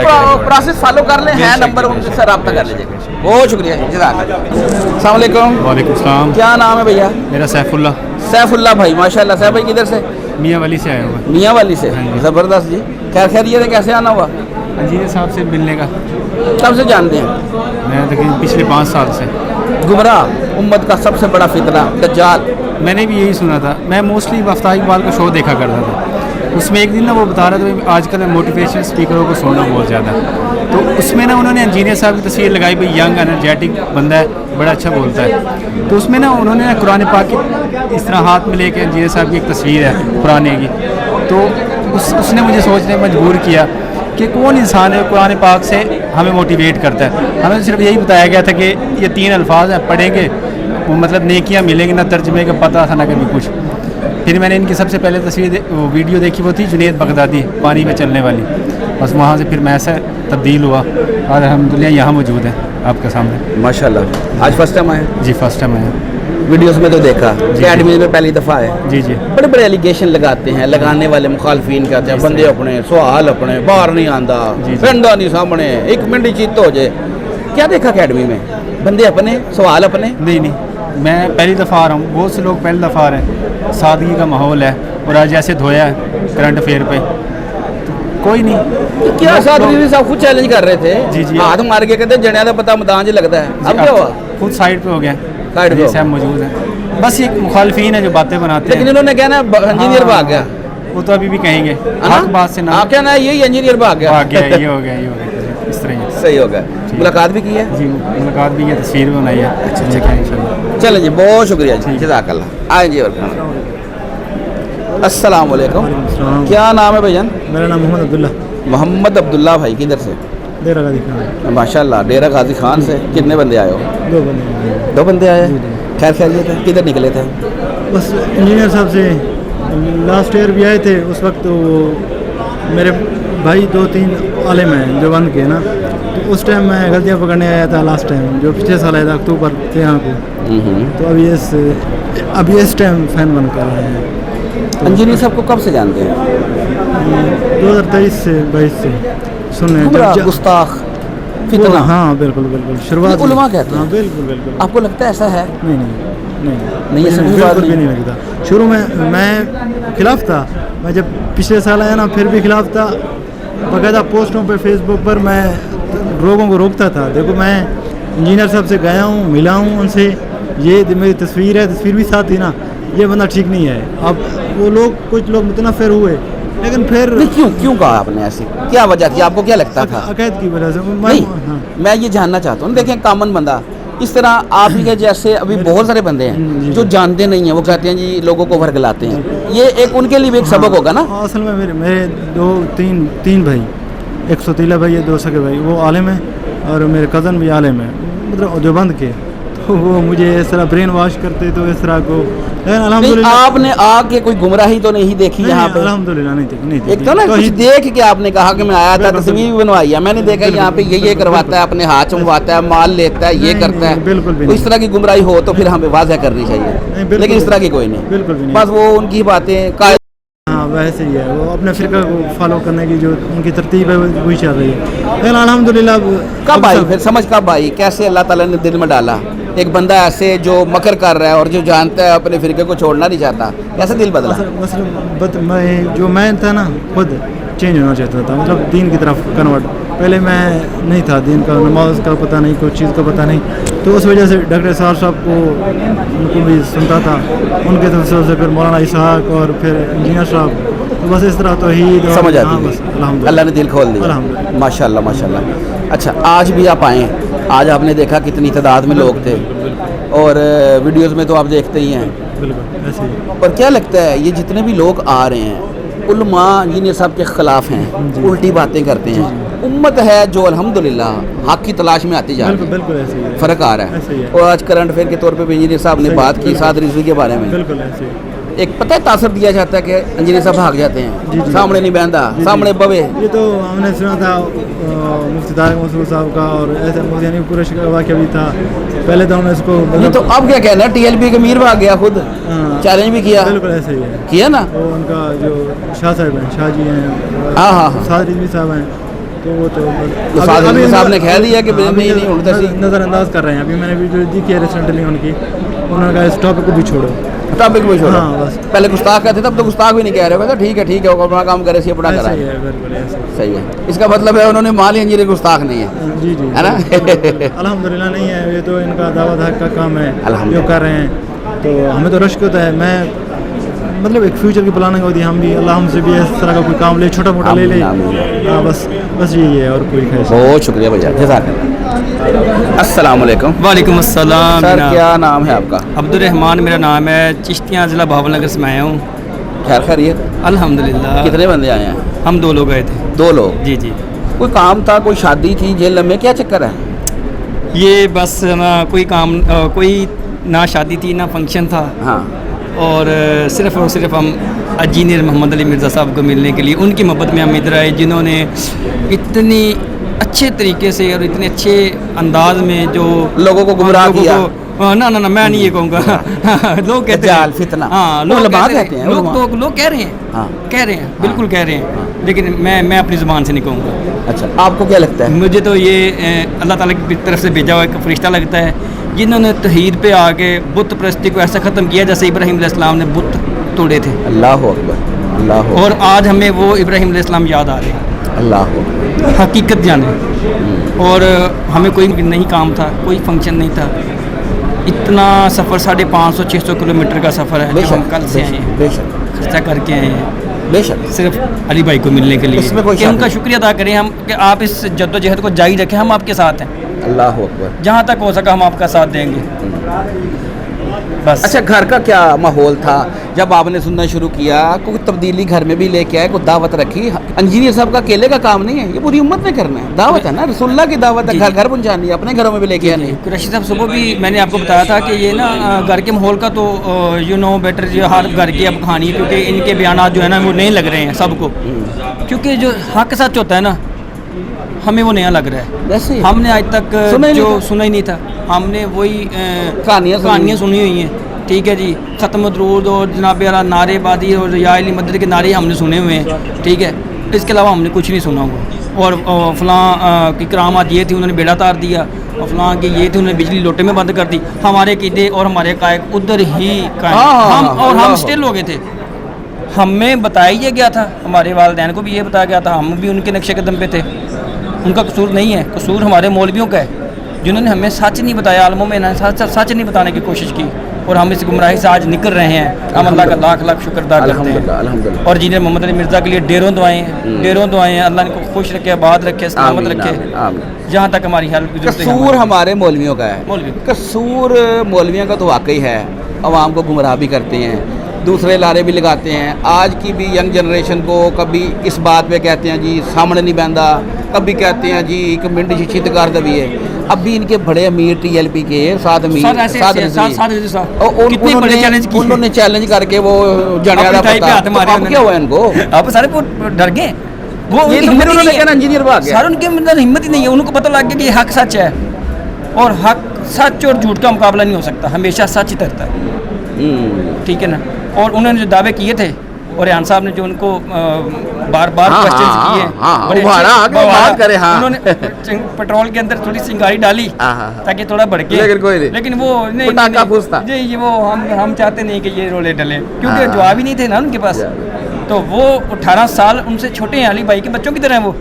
پروسیس فالو کر لیں, ہیں نمبر ان سے رابطہ کر لیجیے. بہت شکریہ جزاک اللہ. السلام علیکم. وعلیکم السلام. کیا نام ہے بھیا؟ میرا سیف اللہ. سیف اللہ بھائی, ماشاء اللہ. سیف بھائی کدھر سے؟ मियाँ वाली से आया हुआ। मियाँ वाली से, ज़बरदस्त जी। खैर खैरियत है, कैसे आना हुआ? इंजीनियर साहब से मिलने का। कब से जानते हैं? मैं तकरीबन पिछले 5 साल से। गुमराह उम्मत का सबसे बड़ा फितना दज्जाल। मैंने भी यही सुना था। मैं मोस्टली आफ्ताब इकबाल का शो देखा करता था, उसमें एक दिन ना वो बता रहा था आजकल मोटिवेशनल स्पीकरों को सुनना बहुत ज़्यादा, तो उसमें ना उन्होंने इंजीनियर साहब की तस्वीर लगाई, भाई यंग एनर्जेटिक बंदा है, बड़ा अच्छा बोलता है। तो उसमें ना उन्होंने कुरान पाक की इस तरह हाथ में लेके इंजीनियर साहब की एक तस्वीर है पुराने की, तो उसने मुझे सोचने मजबूर किया कि कौन इंसान है कुरान पाक से हमें मोटिवेट करता है। हमें सिर्फ यही बताया गया था कि ये 3 अल्फाज हैं, पढ़ेंगे वो मतलब नेकियां मिलेंगी, ना तर्जमे का पता था ना कभी कुछ। फिर मैंने इनकी सबसे पहले वो वीडियो देखी, वो थी जुनैद बगदादी पानी में चलने वाली। बस वहाँ से फिर मैं ऐसा तब्दील हुआ और अल्हम्दुलिल्लाह यहाँ मौजूद है आपके सामने। माशाल्लाह। आज फर्स्ट टाइम आए? जी फर्स्ट टाइम आया। वीडियोस में तो देखा, अकेडमी में पहली दफ़ा है। जी जी। बड़े बड़े एलिगेशन लगाते हैं, लगाने वाले मुखालफिन कहते हैं बंदे अपने सवाल अपने बाहर नहीं आंदा, फंडा नहीं सामने, 1 मिनट ही चित्त हो जाए। क्या देखा अकेडमी में? बंदे अपने सवाल अपने? नहीं, मैं पहली दफ़ा आ रहा हूँ, बहुत से लोग पहली दफ़ा आ रहे हैं, सादगी का माहौल है और आज ऐसे धोया है करंट अफेयर पे, तो कोई नहीं। क्या सादगी साहब खुद चैलेंज कर रहे थे? जी जी। हाथ मार के कहते जनिया का पता मैदान लगता है, अब क्या हुआ? खुद साइड पे हो गया, साइड पे साहब मौजूद है। बस एक मुखालफीन है जो बातें बनाते हैं। लेकिन इन्होंने कहना इंजीनियर भाग गया, वो तो अभी भी कहेंगे हक बात से ना, क्या ना यही इंजीनियर भाग गया, ये हो गया इस तरह ही। सही हो गया। मुलाकात भी की है? जी मुलाकात भी है, तस्वीर भी बनाई है। अच्छा चलें जी, बहुत शुक्रिया जी, जज़ाकल्लाह। आए जी और अस्सलाम वालेकुम। क्या नाम है भैया? मेरा नाम मोहम्मद अब्दुल्ला। मोहम्मद अब्दुल्ला भाई, किधर से? डेरा गाजी खान। माशाल्लाह, डेरा गाजी खान से। कितने बंदे आए हो? 2 बंदे। 2 बंदे आए? खैर खैरियत है? किधर निकले थे? बस इंजीनियर साहब से लास्ट ईयर भी आए थे, उस वक्त वो मेरे भाई 2-3 आलिम हैं जो बन के ना, तो उस टाइम मैं गलतियाँ पकड़ने आया था लास्ट टाइम, जो पिछले साल आया था अक्टूबर 13 को। तो अभी इस टाइम फैन बन कर आए हैं। इंजीनियर साहब को कब से जानते हैं? 2023 से 22 से सुने गुस्ताख फितना। हाँ बिल्कुल शुरुआत उलमा कहते हैं। हाँ बिल्कुल। आपको लगता है ऐसा है? नहीं बिल्कुल भी नहीं लगता। शुरू में मैं खिलाफ था, मैं जब पिछले साल आया ना फिर भी खिलाफ था, बाकायदा पोस्टों पर फेसबुक पर मैं लोगों को रोकता था। देखो मैं इंजीनियर साहब से गया हूँ, मिला हूँ उनसे, ये मेरी तस्वीर है, तस्वीर भी साथ थी ना, ये बंदा ठीक नहीं है। अब वो लोग कुछ लोग मुतनफ़िर हुए, लेकिन फिर क्यों कहा आपने ऐसे? क्या वजह थी? आपको क्या लगता था? अकैद की वजह से। मैं ये जानना चाहता हूँ। देखें कॉमन बंदा इस तरह आप ही के जैसे अभी बहुत सारे बंदे हैं जो जानते नहीं हैं, वो कहते हैं जी लोगों को वर्गलाते हैं, ये एक उनके लिए भी एक सबक होगा ना? असल में मेरे 2-3 भाई, एक सतीला भाई है, 2 सगे भाई, वो आलिम है और मेरे कज़न भी आलिम है, मतलब देवबंद के। तो वो मुझे इस तरह ब्रेन वॉश करते, तो इस तरह को अल्हम्दुलिल्लाह। आपने आके कोई गुमराही तो नहीं देखी यहाँ पे? अल्हम्दुलिल्लाह नहीं थी। एक तो ना कुछ देख के आपने कहा कि मैं आया था, तस्वीर भी बनवाई है, मैंने देखा यहाँ पे ये करवाता है, अपने हाथ चुमवाता है, माल लेता है, ये करता है। बिल्कुल भी इस तरह की गुमराही हो तो फिर हमें वाज़ह करनी चाहिए, लेकिन इस तरह की कोई नहीं। बिल्कुल भी नहीं। बस वो उनकी बातें हाँ वैसे ही है, वो अपने फ़िरक़ा को फॉलो करने की जो उनकी तरतीब है वही चल रही है। लेकिन अल्हम्दुलिल्लाह कब आई फिर समझ, कब आई, कैसे अल्लाह ताला ने दिल में डाला एक बंदा ऐसे जो मकर कर रहा है और जो जानता है अपने फिरके को छोड़ना नहीं चाहता, कैसे दिल बदला? मैं था ना खुद चेंज होना चाहता था, मतलब दीन की तरफ कन्वर्ट। पहले मैं नहीं था, दीन का नमाज का पता नहीं, कोई चीज़ का पता नहीं, तो उस वजह से डॉक्टर साहब को उनको भी सुनता था, उनके तरफ से फिर मौलाना इसहाक और फिर इंजीनियर साहब, तो बस इस तरह तौहीद समझ आती है। अल्लाह ने दिल खोल दिया, माशाल्लाह माशाल्लाह। अच्छा आज भी आप आए, आज आपने देखा कितनी तादाद में लोग थे और वीडियोस में तो आप देखते ही हैं। बिल्कुल ऐसे ही। और क्या लगता है ये जितने भी लोग आ रहे हैं उलमा इंजीनियर साहब के ख़िलाफ़ हैं, उल्टी बातें करते हैं, उम्मत है जो अल्हम्दुलिल्लाह हक़ की तलाश में आती जा रही है, बिल्कुल ऐसे ही फ़र्क आ रहा है। और आज करंट अफेयर के तौर पे भी इंजीनियर साहब ने बात की साद रिजवी के बारे में, बिल्कुल ऐसे ही। एक पता है तासर दिया जाता है कि इंजीनियर साहब भाग जाते हैं, सामने नहीं बहता, सामने बवे। ये तो हमने सुना था मुफ्ती तारिक मसूद साहब का, और ऐसे यानी पूरा वाक़या भी था। पहले तो हमने इसको ये तो अब क्या कहना है, TLP के मीर भाग गया, खुद चैलेंज भी किया। बिल्कुल ऐसे ही है, किया ना। वो उनका जो शाह साहब हैं, शाह जी हैं, हाँ साद रिजवी साहब हैं, तो वो तो साद साहब ने कह दिया कि नज़रअंदाज कर रहे हैं। अभी मैंने वीडियो देखी है रिसेंटली उनकी, उन्होंने कहा इस टॉपिक को भी छोड़ो। टॉपिक में छोड़ो। हाँ, बस। पहले गुस्ताख कहते थे, अब तो गुस्ताख भी नहीं कह रहे हो, ठीक है वो अपना काम करे, अपना करा ऐसे ही है, बिल्कुल ऐसे ही। सही है। इसका मतलब है उन्होंने मान लिया इंजीनियर गुस्ताख नहीं है, जी जी है ना? अल्हम्दुलिल्लाह नहीं है, ये तो इनका दावा हक का काम है जो अल्हम्दुलिल्लाह। कर रहे हैं, तो हमें तो रश्क होता है। मैं मतलब एक फ्यूचर की प्लानिंग होती है, हम भी अल्लाह हमसे भी इस तरह का कोई काम ले, छोटा मोटा ले ले। हाँ, बस यही है, और कोई ख्वाहिश नहीं। बहुत शुक्रिया भैया, जज़ाकल्लाह। अस्सलाम वालेकुम। वालेकुम अस्सलाम। सर क्या नाम है आपका? अब्दुल रहमान मेरा नाम है, चिश्तियाँ ज़िला भावनगर से मैं आया हूँ। खैरियत? अल्हम्दुलिल्लाह। कितने बंदे आए हैं? हम 2 लोग आए थे। 2 लोग? जी जी। कोई काम था, कोई शादी थी जेल में, क्या चक्कर है? ये बस ना कोई काम कोई ना शादी थी ना फंक्शन था। हाँ। और सिर्फ़ और सिर्फ हम इंजीनियर मोहम्मद अली मिर्ज़ा साहब को मिलने के लिए, उनकी मोहब्बत में हम इधर आए, जिन्होंने इतनी अच्छे तरीके से और इतने अच्छे अंदाज में जो लोगों को गुमराह किया। ना मैं नहीं ये कहूँगा। लोग कहते हैं फितना। हाँ, लोग कहते हैं, लोग कह रहे हैं, कह रहे हैं, बिल्कुल कह रहे हैं, लेकिन मैं अपनी ज़ुबान से नहीं कहूँगा। अच्छा, आपको क्या लगता है? मुझे तो ये अल्लाह ताला की तरफ से भेजा हुआ एक फरिश्ता लगता है, जिन्होंने तौहीद पे आके बुत परस्ती को ऐसा ख़त्म किया जैसे इब्राहीम अलैहिस्सलाम ने बुत तोड़े थे। अल्लाह अकबर, अल्लाह अकबर। और आज हमें वो इब्राहीम अलैहिस्सलाम याद आ रहे हैं। अल्लाह अकबर। हकीकत जाने। और हमें कोई नहीं काम था, कोई फंक्शन नहीं था। इतना सफ़र 550-600 किलोमीटर का सफ़र है, जो हम कल से आए हैं, खर्चा करके आए हैं, बेशक सिर्फ अली भाई को मिलने के लिए, इसमें कोई कि उनका शुक्रिया अदा करें हम कि आप इस जद्दोजहद को जारी रखें, हम आपके साथ हैं। अल्लाह अकबर। जहाँ तक हो सका हम आपका साथ देंगे, बस। अच्छा, घर का क्या माहौल था जब आपने सुनना शुरू किया? कोई तब्दीली घर में भी लेके आए, कोई दावत रखी? इंजीनियर साहब का अकेले का काम नहीं है, ये पूरी उम्मत ने करना है, दावत है ना, रसूलुल्लाह की दावत है, घर घर पहुँचानी है, अपने घरों में भी लेके आनी है। कुरैशी साहब सुबह भी मैंने आपको बताया था कि ये ना घर के माहौल का तो यू नो बेटर, जो हर घर की अब कहानी है, क्योंकि इनके बयान जो है ना वो नहीं लग रहे हैं सबको, क्योंकि जो हक सच होता है ना हमें वो नया लग रहा है। वैसे हमने आज तक सुना ही नहीं था, हमने वही कहानियाँ सुनी हुई हैं, ठीक है जी। ख़त्म दरूद और जनाब अला नारेबाजी और या अली मदद के नारे हमने सुने हुए हैं, ठीक है। इसके अलावा हमने कुछ नहीं सुना हुआ। और फ़लाँ की करामात ये थी, उन्होंने बेड़ा तार दिया, और फ़लाँ की ये थी, उन्होंने बिजली लोटे में बंद कर दी। हमारे कीदे और हमारे कायक उधर ही कायम, हम स्टिल हो गए थे। हमें बताया गया था, हमारे वालिदैन को भी ये बताया गया था, हम भी उनके नक्शे कदम पे थे। उनका कसूर नहीं है, कसूर हमारे मौलवियों का है, जिन्होंने हमें सच नहीं बताया, आलमों में सच नहीं बताने की कोशिश की, और हम इस गुमराही से आज निकल रहे हैं। हम अल्लाह का लाख लाख शुक्र अदा करते हैं। और इंजीनियर मोहम्मद अली मिर्ज़ा के लिए ढेरों दुआएं हैं, अल्लाह इनको खुश रखे, आबाद रखे, सलामत रखे, जहाँ तक हमारी हेल्प की जरूरत है। कसूर हमारे मौलवियों का है, कसूर मौलवियों का तो वाकई है, अवाम को गुमराह भी करते हैं, दूसरे लारे भी लगाते हैं। आज की भी यंग जनरेशन को कभी इस बात पे कहते हैं जी सामने नहीं बहता, कभी कहते हैं जी एक मिनट शिक्षित कर दबी है। अब भी इनके बड़े अमीर TLP के उन्होंने चैलेंज करके वो जड़ियाला अब क्या हुआ इनको? आप सारे डर गए, वो उन्होंने कहना इंजीनियर भाग गया। सर उनके अंदर हिम्मत ही नहीं है, उनको पता लग गया कि हक सच है, और हक सच और झूठ का मुकाबला नहीं हो सकता, हमेशा सच ही तैरता है, ठीक है ना। और उन्होंने जो दावे किए थे, और रेहान साहब ने जो उनको बार बार क्वेश्चन किए, उन्होंने पेट्रोल के अंदर थोड़ी चिंगारी डाली ताकि थोड़ा भड़के, लेकिन वो नहीं, वो हम चाहते नहीं कि ये रोले डले, क्योंकि जवाब ही नहीं थे ना उनके पास। तो वो 18 साल उनसे छोटे हैं, अली भाई के बच्चों की तरह वो।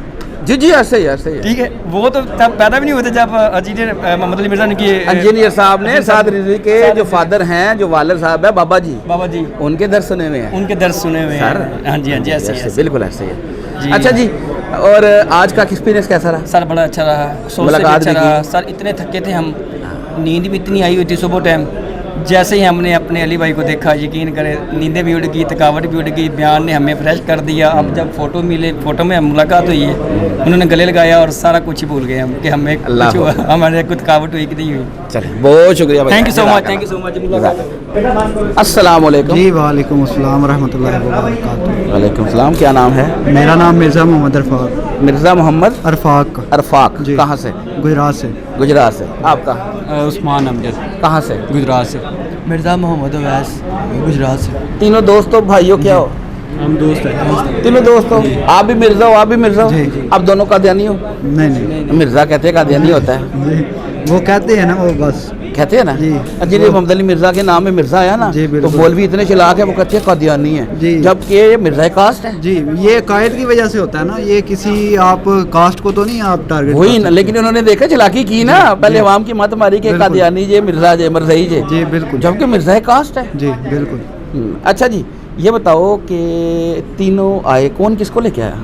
जी ऐसे ही ठीक है। वो तो तब पैदा भी नहीं होते जब इंजीनियर मोहम्मद अली मिर्ज़ा ने किए। इंजीनियर साहब ने साद रिजवी के जो फादर हैं, जो वालिद साहब है बाबा जी, उनके दर्स सुने हुए हैं, उनके दर्स सुने हुए हैं। हाँ जी ऐसे बिल्कुल ऐसे ही। अच्छा जी, और आज का एक्सपीरियंस कैसा रहा? सर बड़ा अच्छा रहा, मुलाकात अच्छा रहा सर। इतने थके थे हम, नींद भी इतनी आई हुई थी सुबह टाइम। जैसे ही हमने अपने अली भाई को देखा, यकीन करें नींदें भी उड़ गई, थकावट भी उड़ गई, बयान ने हमें फ्रेश कर दिया। अब जब फ़ोटो मिले, फ़ोटो में मुलाकात हुई है, उन्होंने गले लगाया और सारा कुछ ही भूल गए हम कि हमें कुछ हुआ, हमारे कुछ थकावट हुई कि नहीं हुई। चलिए बहुत शुक्रिया, थैंक यू सो मच। अस्सलाम वालेकुम। जी वालेकुम अस्सलाम व रहमतुल्लाहि व बरकातहू। वालेकुम सलाम। क्या नाम है? मेरा नाम मिर्ज़ा मोहम्मद अरफाक। मिर्ज़ा मोहम्मद अरफाक जी। कहाँ से? गुजरात से। आपका? उस्मान अमजद। कहाँ से? गुजरात से। मिर्ज़ा मोहम्मद अवैस, गुजरात से। तीनों दोस्तों भाइयों क्या हो? हम दोस्त हैं। तीनों दोस्त हो? आप भी मिर्ज़ा हो, आप भी मिर्ज़ा हो? आप दोनों कादियानी हो? नहीं मिर्ज़ा कहते हैं कादियानी होता है। वो कहते हैं ना, वो बस कहते हैं ना इंजीनियर मोहम्मद अली मिर्जा के नाम में मिर्जा आया ना, तो मौलवी इतने चलाक है वो कहते हैं कादियानी है, जबकि ये मिर्जा कास्ट है। जी, ये कायद की वजह से होता है ना, ये किसी आप कास्ट को तो नहीं आप टारगेट वही ना, लेकिन उन्होंने देखा चलाकी की ना, पहले अवाम की मत मारी के कादियानी जे मिर्जा जे मरजई जे, जी बिल्कुल, जबकि मिर्जा कास्ट है। जी बिल्कुल। अच्छा जी, ये बताओ कि तीनों आए, कौन किसको लेके आया?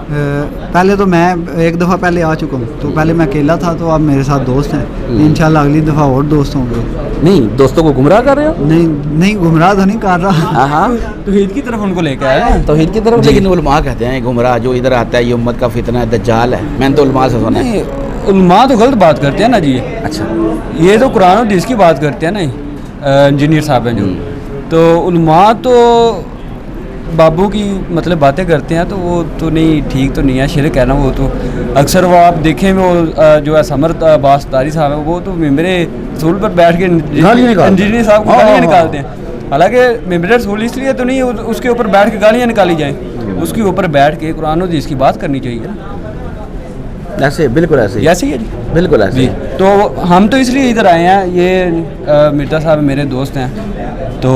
पहले तो मैं एक दफ़ा पहले आ चुका हूँ, तो पहले मैं अकेला था, तो अब मेरे साथ दोस्त हैं, इंशाल्लाह अगली दफ़ा और दोस्त होंगे। नहीं, दोस्तों को गुमराह कर रहे हो? नहीं गुमराह तो नहीं कर रहा। हाँ, तौहीद की तरफ उनको लेके आया, तौहीद की तरफ। लेकिन उलमा कहते हैं गुमराह जो इधर आता है ये उम्मत का फितना है, दज्जाल है। मैंने तो उलमा से सुना है। उलमा तो गलत बात करते हैं ना जी। अच्छा, ये तो कुरान और हदीस की बात करते हैं ना इंजीनियर साहब हैं जो, तो उलमा तो बाबू की मतलब बातें करते हैं, तो वो तो नहीं, ठीक तो नहीं है, शिरक है ना वो तो। अक्सर वो आप देखें वो जो है समर अब्बास तारी साहब है, वो तो मेरे रसूल पर बैठ के इंजीनियर साहब को गालियाँ निकालते हैं। हालांकि मेम्बर रसूल इसलिए तो नहीं उसके ऊपर बैठ के गालियाँ निकाली जाएँ, उसके ऊपर बैठ के कुरान और हदीस की बात करनी चाहिए ना। ऐसे बिल्कुल ऐसे ऐसे ही है जी, बिल्कुल ऐसे जी। तो हम तो इसलिए इधर आए हैं, ये मिर्जा साहब मेरे दोस्त हैं, तो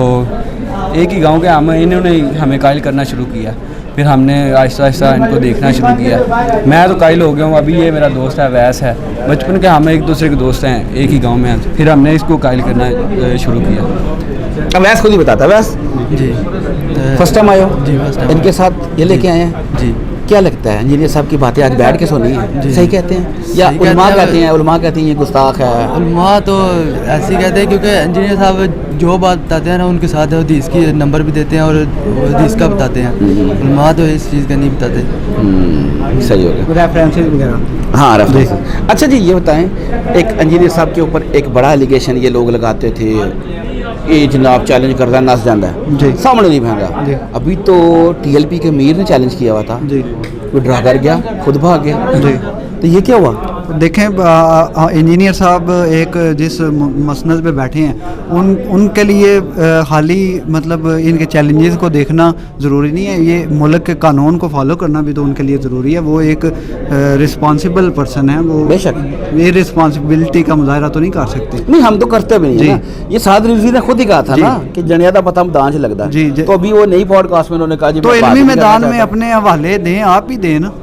एक ही गांव के हम, इन्होंने हमें कायल करना शुरू किया, फिर हमने आहिस्ता आहिस्ता इनको देखना शुरू किया। मैं तो कायल हो गया हूँ, अभी ये मेरा दोस्त है वैस है, बचपन के हम एक दूसरे के दोस्त हैं, एक ही गांव में हैं, फिर हमने इसको कायल करना शुरू किया। वैस खुद ही बताता है। वैस जी, फर्स्ट टाइम आए हो? जी फर्स्ट टाइम। इनके साथ ये लेके आए हैं जी। क्या लगता है इंजीनियर साहब की बातें आज बैठ के सुनी है, सही कहते हैं या उलमा कहते हैं? उलमा कहती हैं ये गुस्ताख है। उलमा तो ऐसे ही कहते हैं, क्योंकि इंजीनियर साहब जो बात बताते हैं ना उनके साथ हदीस की नंबर भी देते हैं और हदीस का बताते हैं। उलमा तो इस चीज़ का नहीं बताते। सही हो गया, रेफरेंसेस वगैरह। हाँ, रेफरेंसेस। अच्छा जी, ये बताएं, एक इंजीनियर साहब के ऊपर एक बड़ा एलिगेशन ये लोग लगाते थे, ये जनाब चैलेंज करता है नस जाता है, सामने नहीं भागा। अभी तो TLP के मीर ने चैलेंज किया हुआ था, वो ड्रा कर गया, खुद भाग गया, तो ये क्या हुआ? देखें, इंजीनियर साहब एक जिस मसनद पे बैठे हैं उनके लिए हाली मतलब इनके चैलेंजेस को देखना ज़रूरी नहीं है, ये मुल्क के कानून को फॉलो करना भी तो उनके लिए ज़रूरी है। वो एक रिस्पॉन्सिबल पर्सन है, वो बेशक ये रिस्पॉन्सिबिलिटी का मुजाहरा तो नहीं कर सकते। नहीं, हम तो करते भी नहीं है। ये साद रिजवी ने खुद ही कहा था ना कि जनिया का पता दांच लगता है जी, तो अभी वो नई पॉडकास्ट में उन्होंने कहा जी, तो इल्मी मैदान में अपने हवाले दें, आप ही दें ना,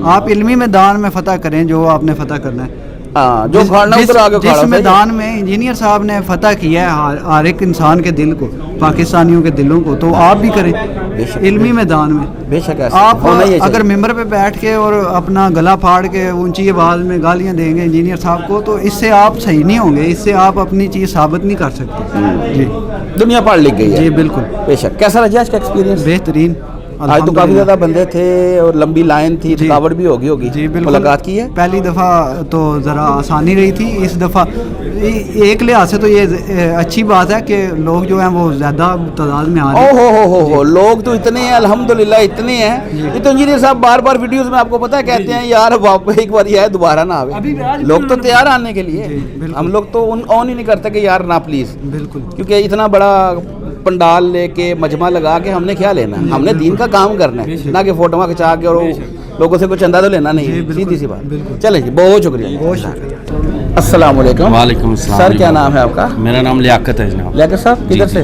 आप इल्मी मैदान में फतह करें जो आपने फतह करना है। जो जिस मैदान में इंजीनियर साहब ने फतह किया है हर एक इंसान के दिल को, पाकिस्तानियों के दिलों को, तो आप भी करें इल्मी मैदान में। बेशक आप अगर मेंबर पे बैठ के और अपना गला फाड़ के ऊंची आवाज़ में गालियां देंगे इंजीनियर साहब को, तो इससे आप सही नहीं होंगे, इससे आप अपनी चीज़ साबित नहीं कर सकते। जी, दुनिया पढ़ लिख गई है। जी बिल्कुल, बेशक। कैसा रहा इसका एक्सपीरियंस? बेहतरीन। आज तो काफ़ी ज़्यादा बंदे थे और लंबी लाइन थी, थकावट भी होगी। जी बिल्कुल, मुलाकात की है। पहली दफ़ा तो ज़रा आसानी रही थी, इस दफ़ा एक लिहाज से तो ये अच्छी बात है कि लोग जो हैं वो ज़्यादा तादाद में आ रहे हैं। हो लोग तो इतने हैं, अल्हम्दुलिल्लाह इतने हैं। ये तो इंजीनियर साहब बार बार वीडियोस में आपको पता है कहते हैं यार एक बार ये है दोबारा ना आवे। लोग तो तैयार आने के लिए, हम लोग तो ऑन ही नहीं करते कि यार ना प्लीज़, बिल्कुल, क्योंकि इतना बड़ा पंडाल लेके मजमा लगा के हमने क्या लेना, हमने दीन का काम करना है, ना कि फोटो खिंचा के और लोगों से कुछ चंदा तो लेना नहीं है। सीधी सी बात। चलें जी, बहुत शुक्रिया। अस्सलाम वालेकुम। वालेकुम अस्सलाम। सर क्या नाम है आपका? मेरा नाम लियाकत है जनाब। लियाकत साहब किधर से?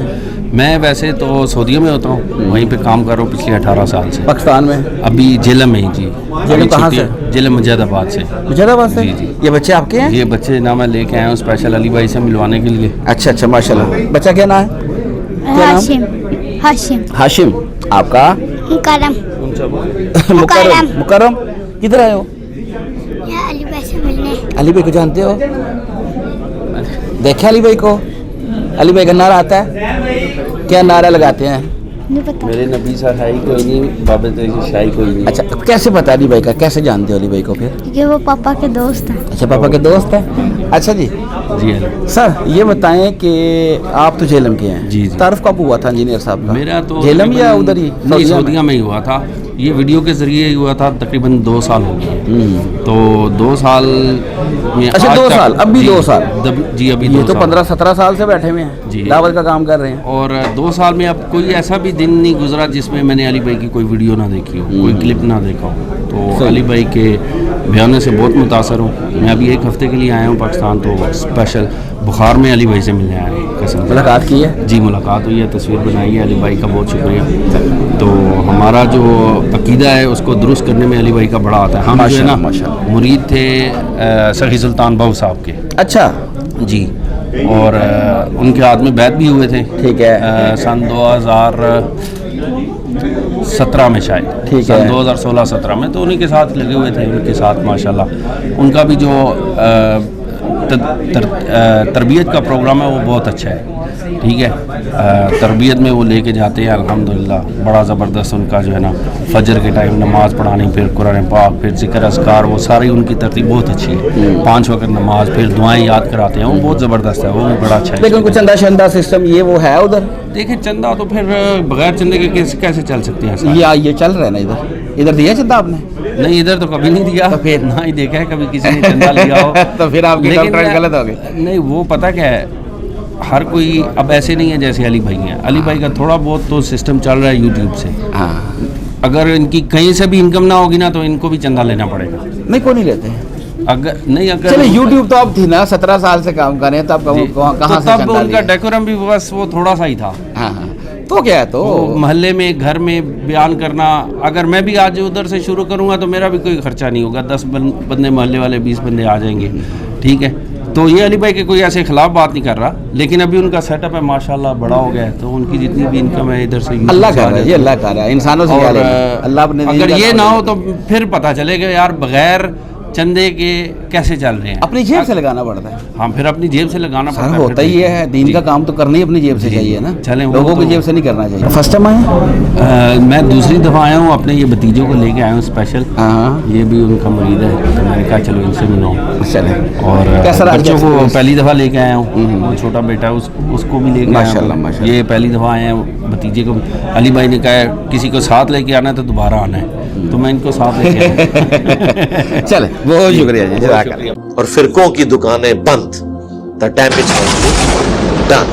मैं वैसे तो सऊदीया में होता हूँ, वहीं पे काम कर रहा हूँ पिछले 18 साल से। पाकिस्तान में? अभी जेलम में ही जी। जेलम कहाँ से? जेलम मुजादाबाद से। मुजादाबाद से? जी जी। ये बच्चे आपके हैं? ये बच्चे ना मैं लेके आया हूँ स्पेशल अली भाई से मिलवाने के लिए। अच्छा, माशाल्लाह। बच्चा क्या नाम है? हाशिम। आपका? मुकरम। किधर आए हो? अली भाई को जानते हो? देखे अली भाई को? अली भाई का नारा आता है, क्या नारा लगाते हैं? मेरे नबी सा है ही कोई नहीं, बाबे तो शाही कोई नहीं। अच्छा, कैसे पता अली भाई का, कैसे जानते हो अली भाई को फिर? क्योंकि वो पापा के दोस्त हैं। अच्छा, पापा के दोस्त हैं। अच्छा जी। जी सर, ये बताएं कि आप तो जेलम के हैं। जी। तारुफ कब हुआ था इंजीनियर साहब का? मेरा तो जेलम या उधर ही? सऊदीया में ही हुआ था। ये वीडियो के जरिए ही हुआ था, तकरीबन 2 साल हो गए। तो 2 साल में। अच्छा, 2 साल, अब भी 2 साल? जी, अभी ये तो 15-17 साल से बैठे हुए हैं जी, दावत का काम कर रहे हैं। और 2 साल में अब कोई ऐसा भी दिन नहीं गुजरा जिसमें मैंने अली भाई की कोई वीडियो ना देखी हो, कोई क्लिप ना देखा हो। तो अली भाई के बयानों से बहुत मुतासर हूँ। मैं अभी 1 हफ्ते के लिए आया हूँ पाकिस्तान, तो स्पेशल बुखार में अली भाई से मिलने आए हैं कसम। मुलाकात की है? जी मुलाकात हुई है, तस्वीर बनाई है, अली भाई का बहुत शुक्रिया। तो हमारा जो अकीदा है उसको दुरुस्त करने में अली भाई का बड़ा आता है। हम जो है ना मुरीद थे सखी सुल्तान बहू साहब के। अच्छा जी, और उनके हाथ में बैत भी हुए थे। ठीक है। सन 2017 में शायद, ठीक है। सन 2016-17 में, तो उन्हीं के साथ लगे हुए थे। उनके साथ माशाल्लाह उनका भी जो तरबियत का प्रोग्राम है वो बहुत अच्छा है। ठीक है, तरबियत में वो लेके जाते हैं अल्हम्दुलिल्लाह, बड़ा ज़बरदस्त उनका जो है ना फजर के टाइम नमाज़ पढ़ानी, फिर कुरान पाक, फिर ज़िक्र अस्कार, वो सारी उनकी तरतीब बहुत अच्छी है। 5 वक्त नमाज, फिर दुआएं याद कराते हैं, वो बहुत ज़बरदस्त है, वो भी बड़ा अच्छा है। लेकिन कुछ चंदा शंदा सिस्टम ये वो है उधर? देखिए चंदा तो फिर बगैर चंदे के कैसे चल सकते हैं? ये चल रहा है ना इधर दिया चंदा आपने? नहीं, इधर तो कभी नहीं दिया, तो फिर ना ही देखा है कभी किसी ने चंदा लिया हो। तो फिर आपकी कंप्लेंट गलत हो गई। नहीं, वो पता क्या है, हर कोई अब ऐसे नहीं है जैसे अली भाई हैं। अली भाई का थोड़ा बहुत तो सिस्टम चल रहा है यूट्यूब से। हाँ, अगर इनकी कहीं से भी इनकम ना होगी ना तो इनको भी चंदा लेना पड़ेगा। नहीं, कोई नहीं लेते हैं। अगर चलिए यूट्यूब तो अब थी ना, 17 साल से काम कर रहे हैं, तब कहाँ से तब उनका डेकोरम भी बस वो थोड़ा सा ही था। हाँ, तो क्या है, तो मोहल्ले में घर में बयान करना। अगर मैं भी आज उधर से शुरू करूँगा तो मेरा भी कोई खर्चा नहीं होगा, 10 बंदे मोहल्ले वाले 20 बंदे आ जाएंगे। ठीक है, तो ये अली भाई के कोई ऐसे खिलाफ बात नहीं कर रहा, लेकिन अभी उनका सेटअप है माशाल्लाह बड़ा हो गया है, तो उनकी जितनी भी इनकम है इधर से अल्लाह कर रहा है, ये अल्लाह कर रहा है, इंसानों से क्या लेना? अल्लाह अपने अगर ये ना हो तो फिर पता चलेगा यार बगैर चंदे के कैसे चल रहे हैं। अपनी जेब से लगाना पड़ता है। हाँ, फिर अपनी जेब से लगाना पड़ता है। होता ही है, दीन का काम तो करना ही अपनी जेब से चाहिए ना, चलें लोगों की जेब से नहीं करना चाहिए। फर्स्ट टाइम आए? मैं दूसरी दफ़ा आया हूँ, अपने ये भतीजों को लेके आया हूँ स्पेशल। ये भी उनका मरीद है, तो मैंने कहा चलो इनसे मिलाऊँ। चले। और बच्चों को पहली दफ़ा लेके आया हूँ, वो छोटा बेटा है उसको भी लेके आया हूँ। ये पहली दफ़ा आए हैं, भतीजे को अली भाई ने कहा है किसी को साथ लेके आना है तो दोबारा आना है, तो मैं इनको साथ लेके आया। चले, बहुत शुक्रिया जी। और फिरकों की दुकानें बंद। The damage done.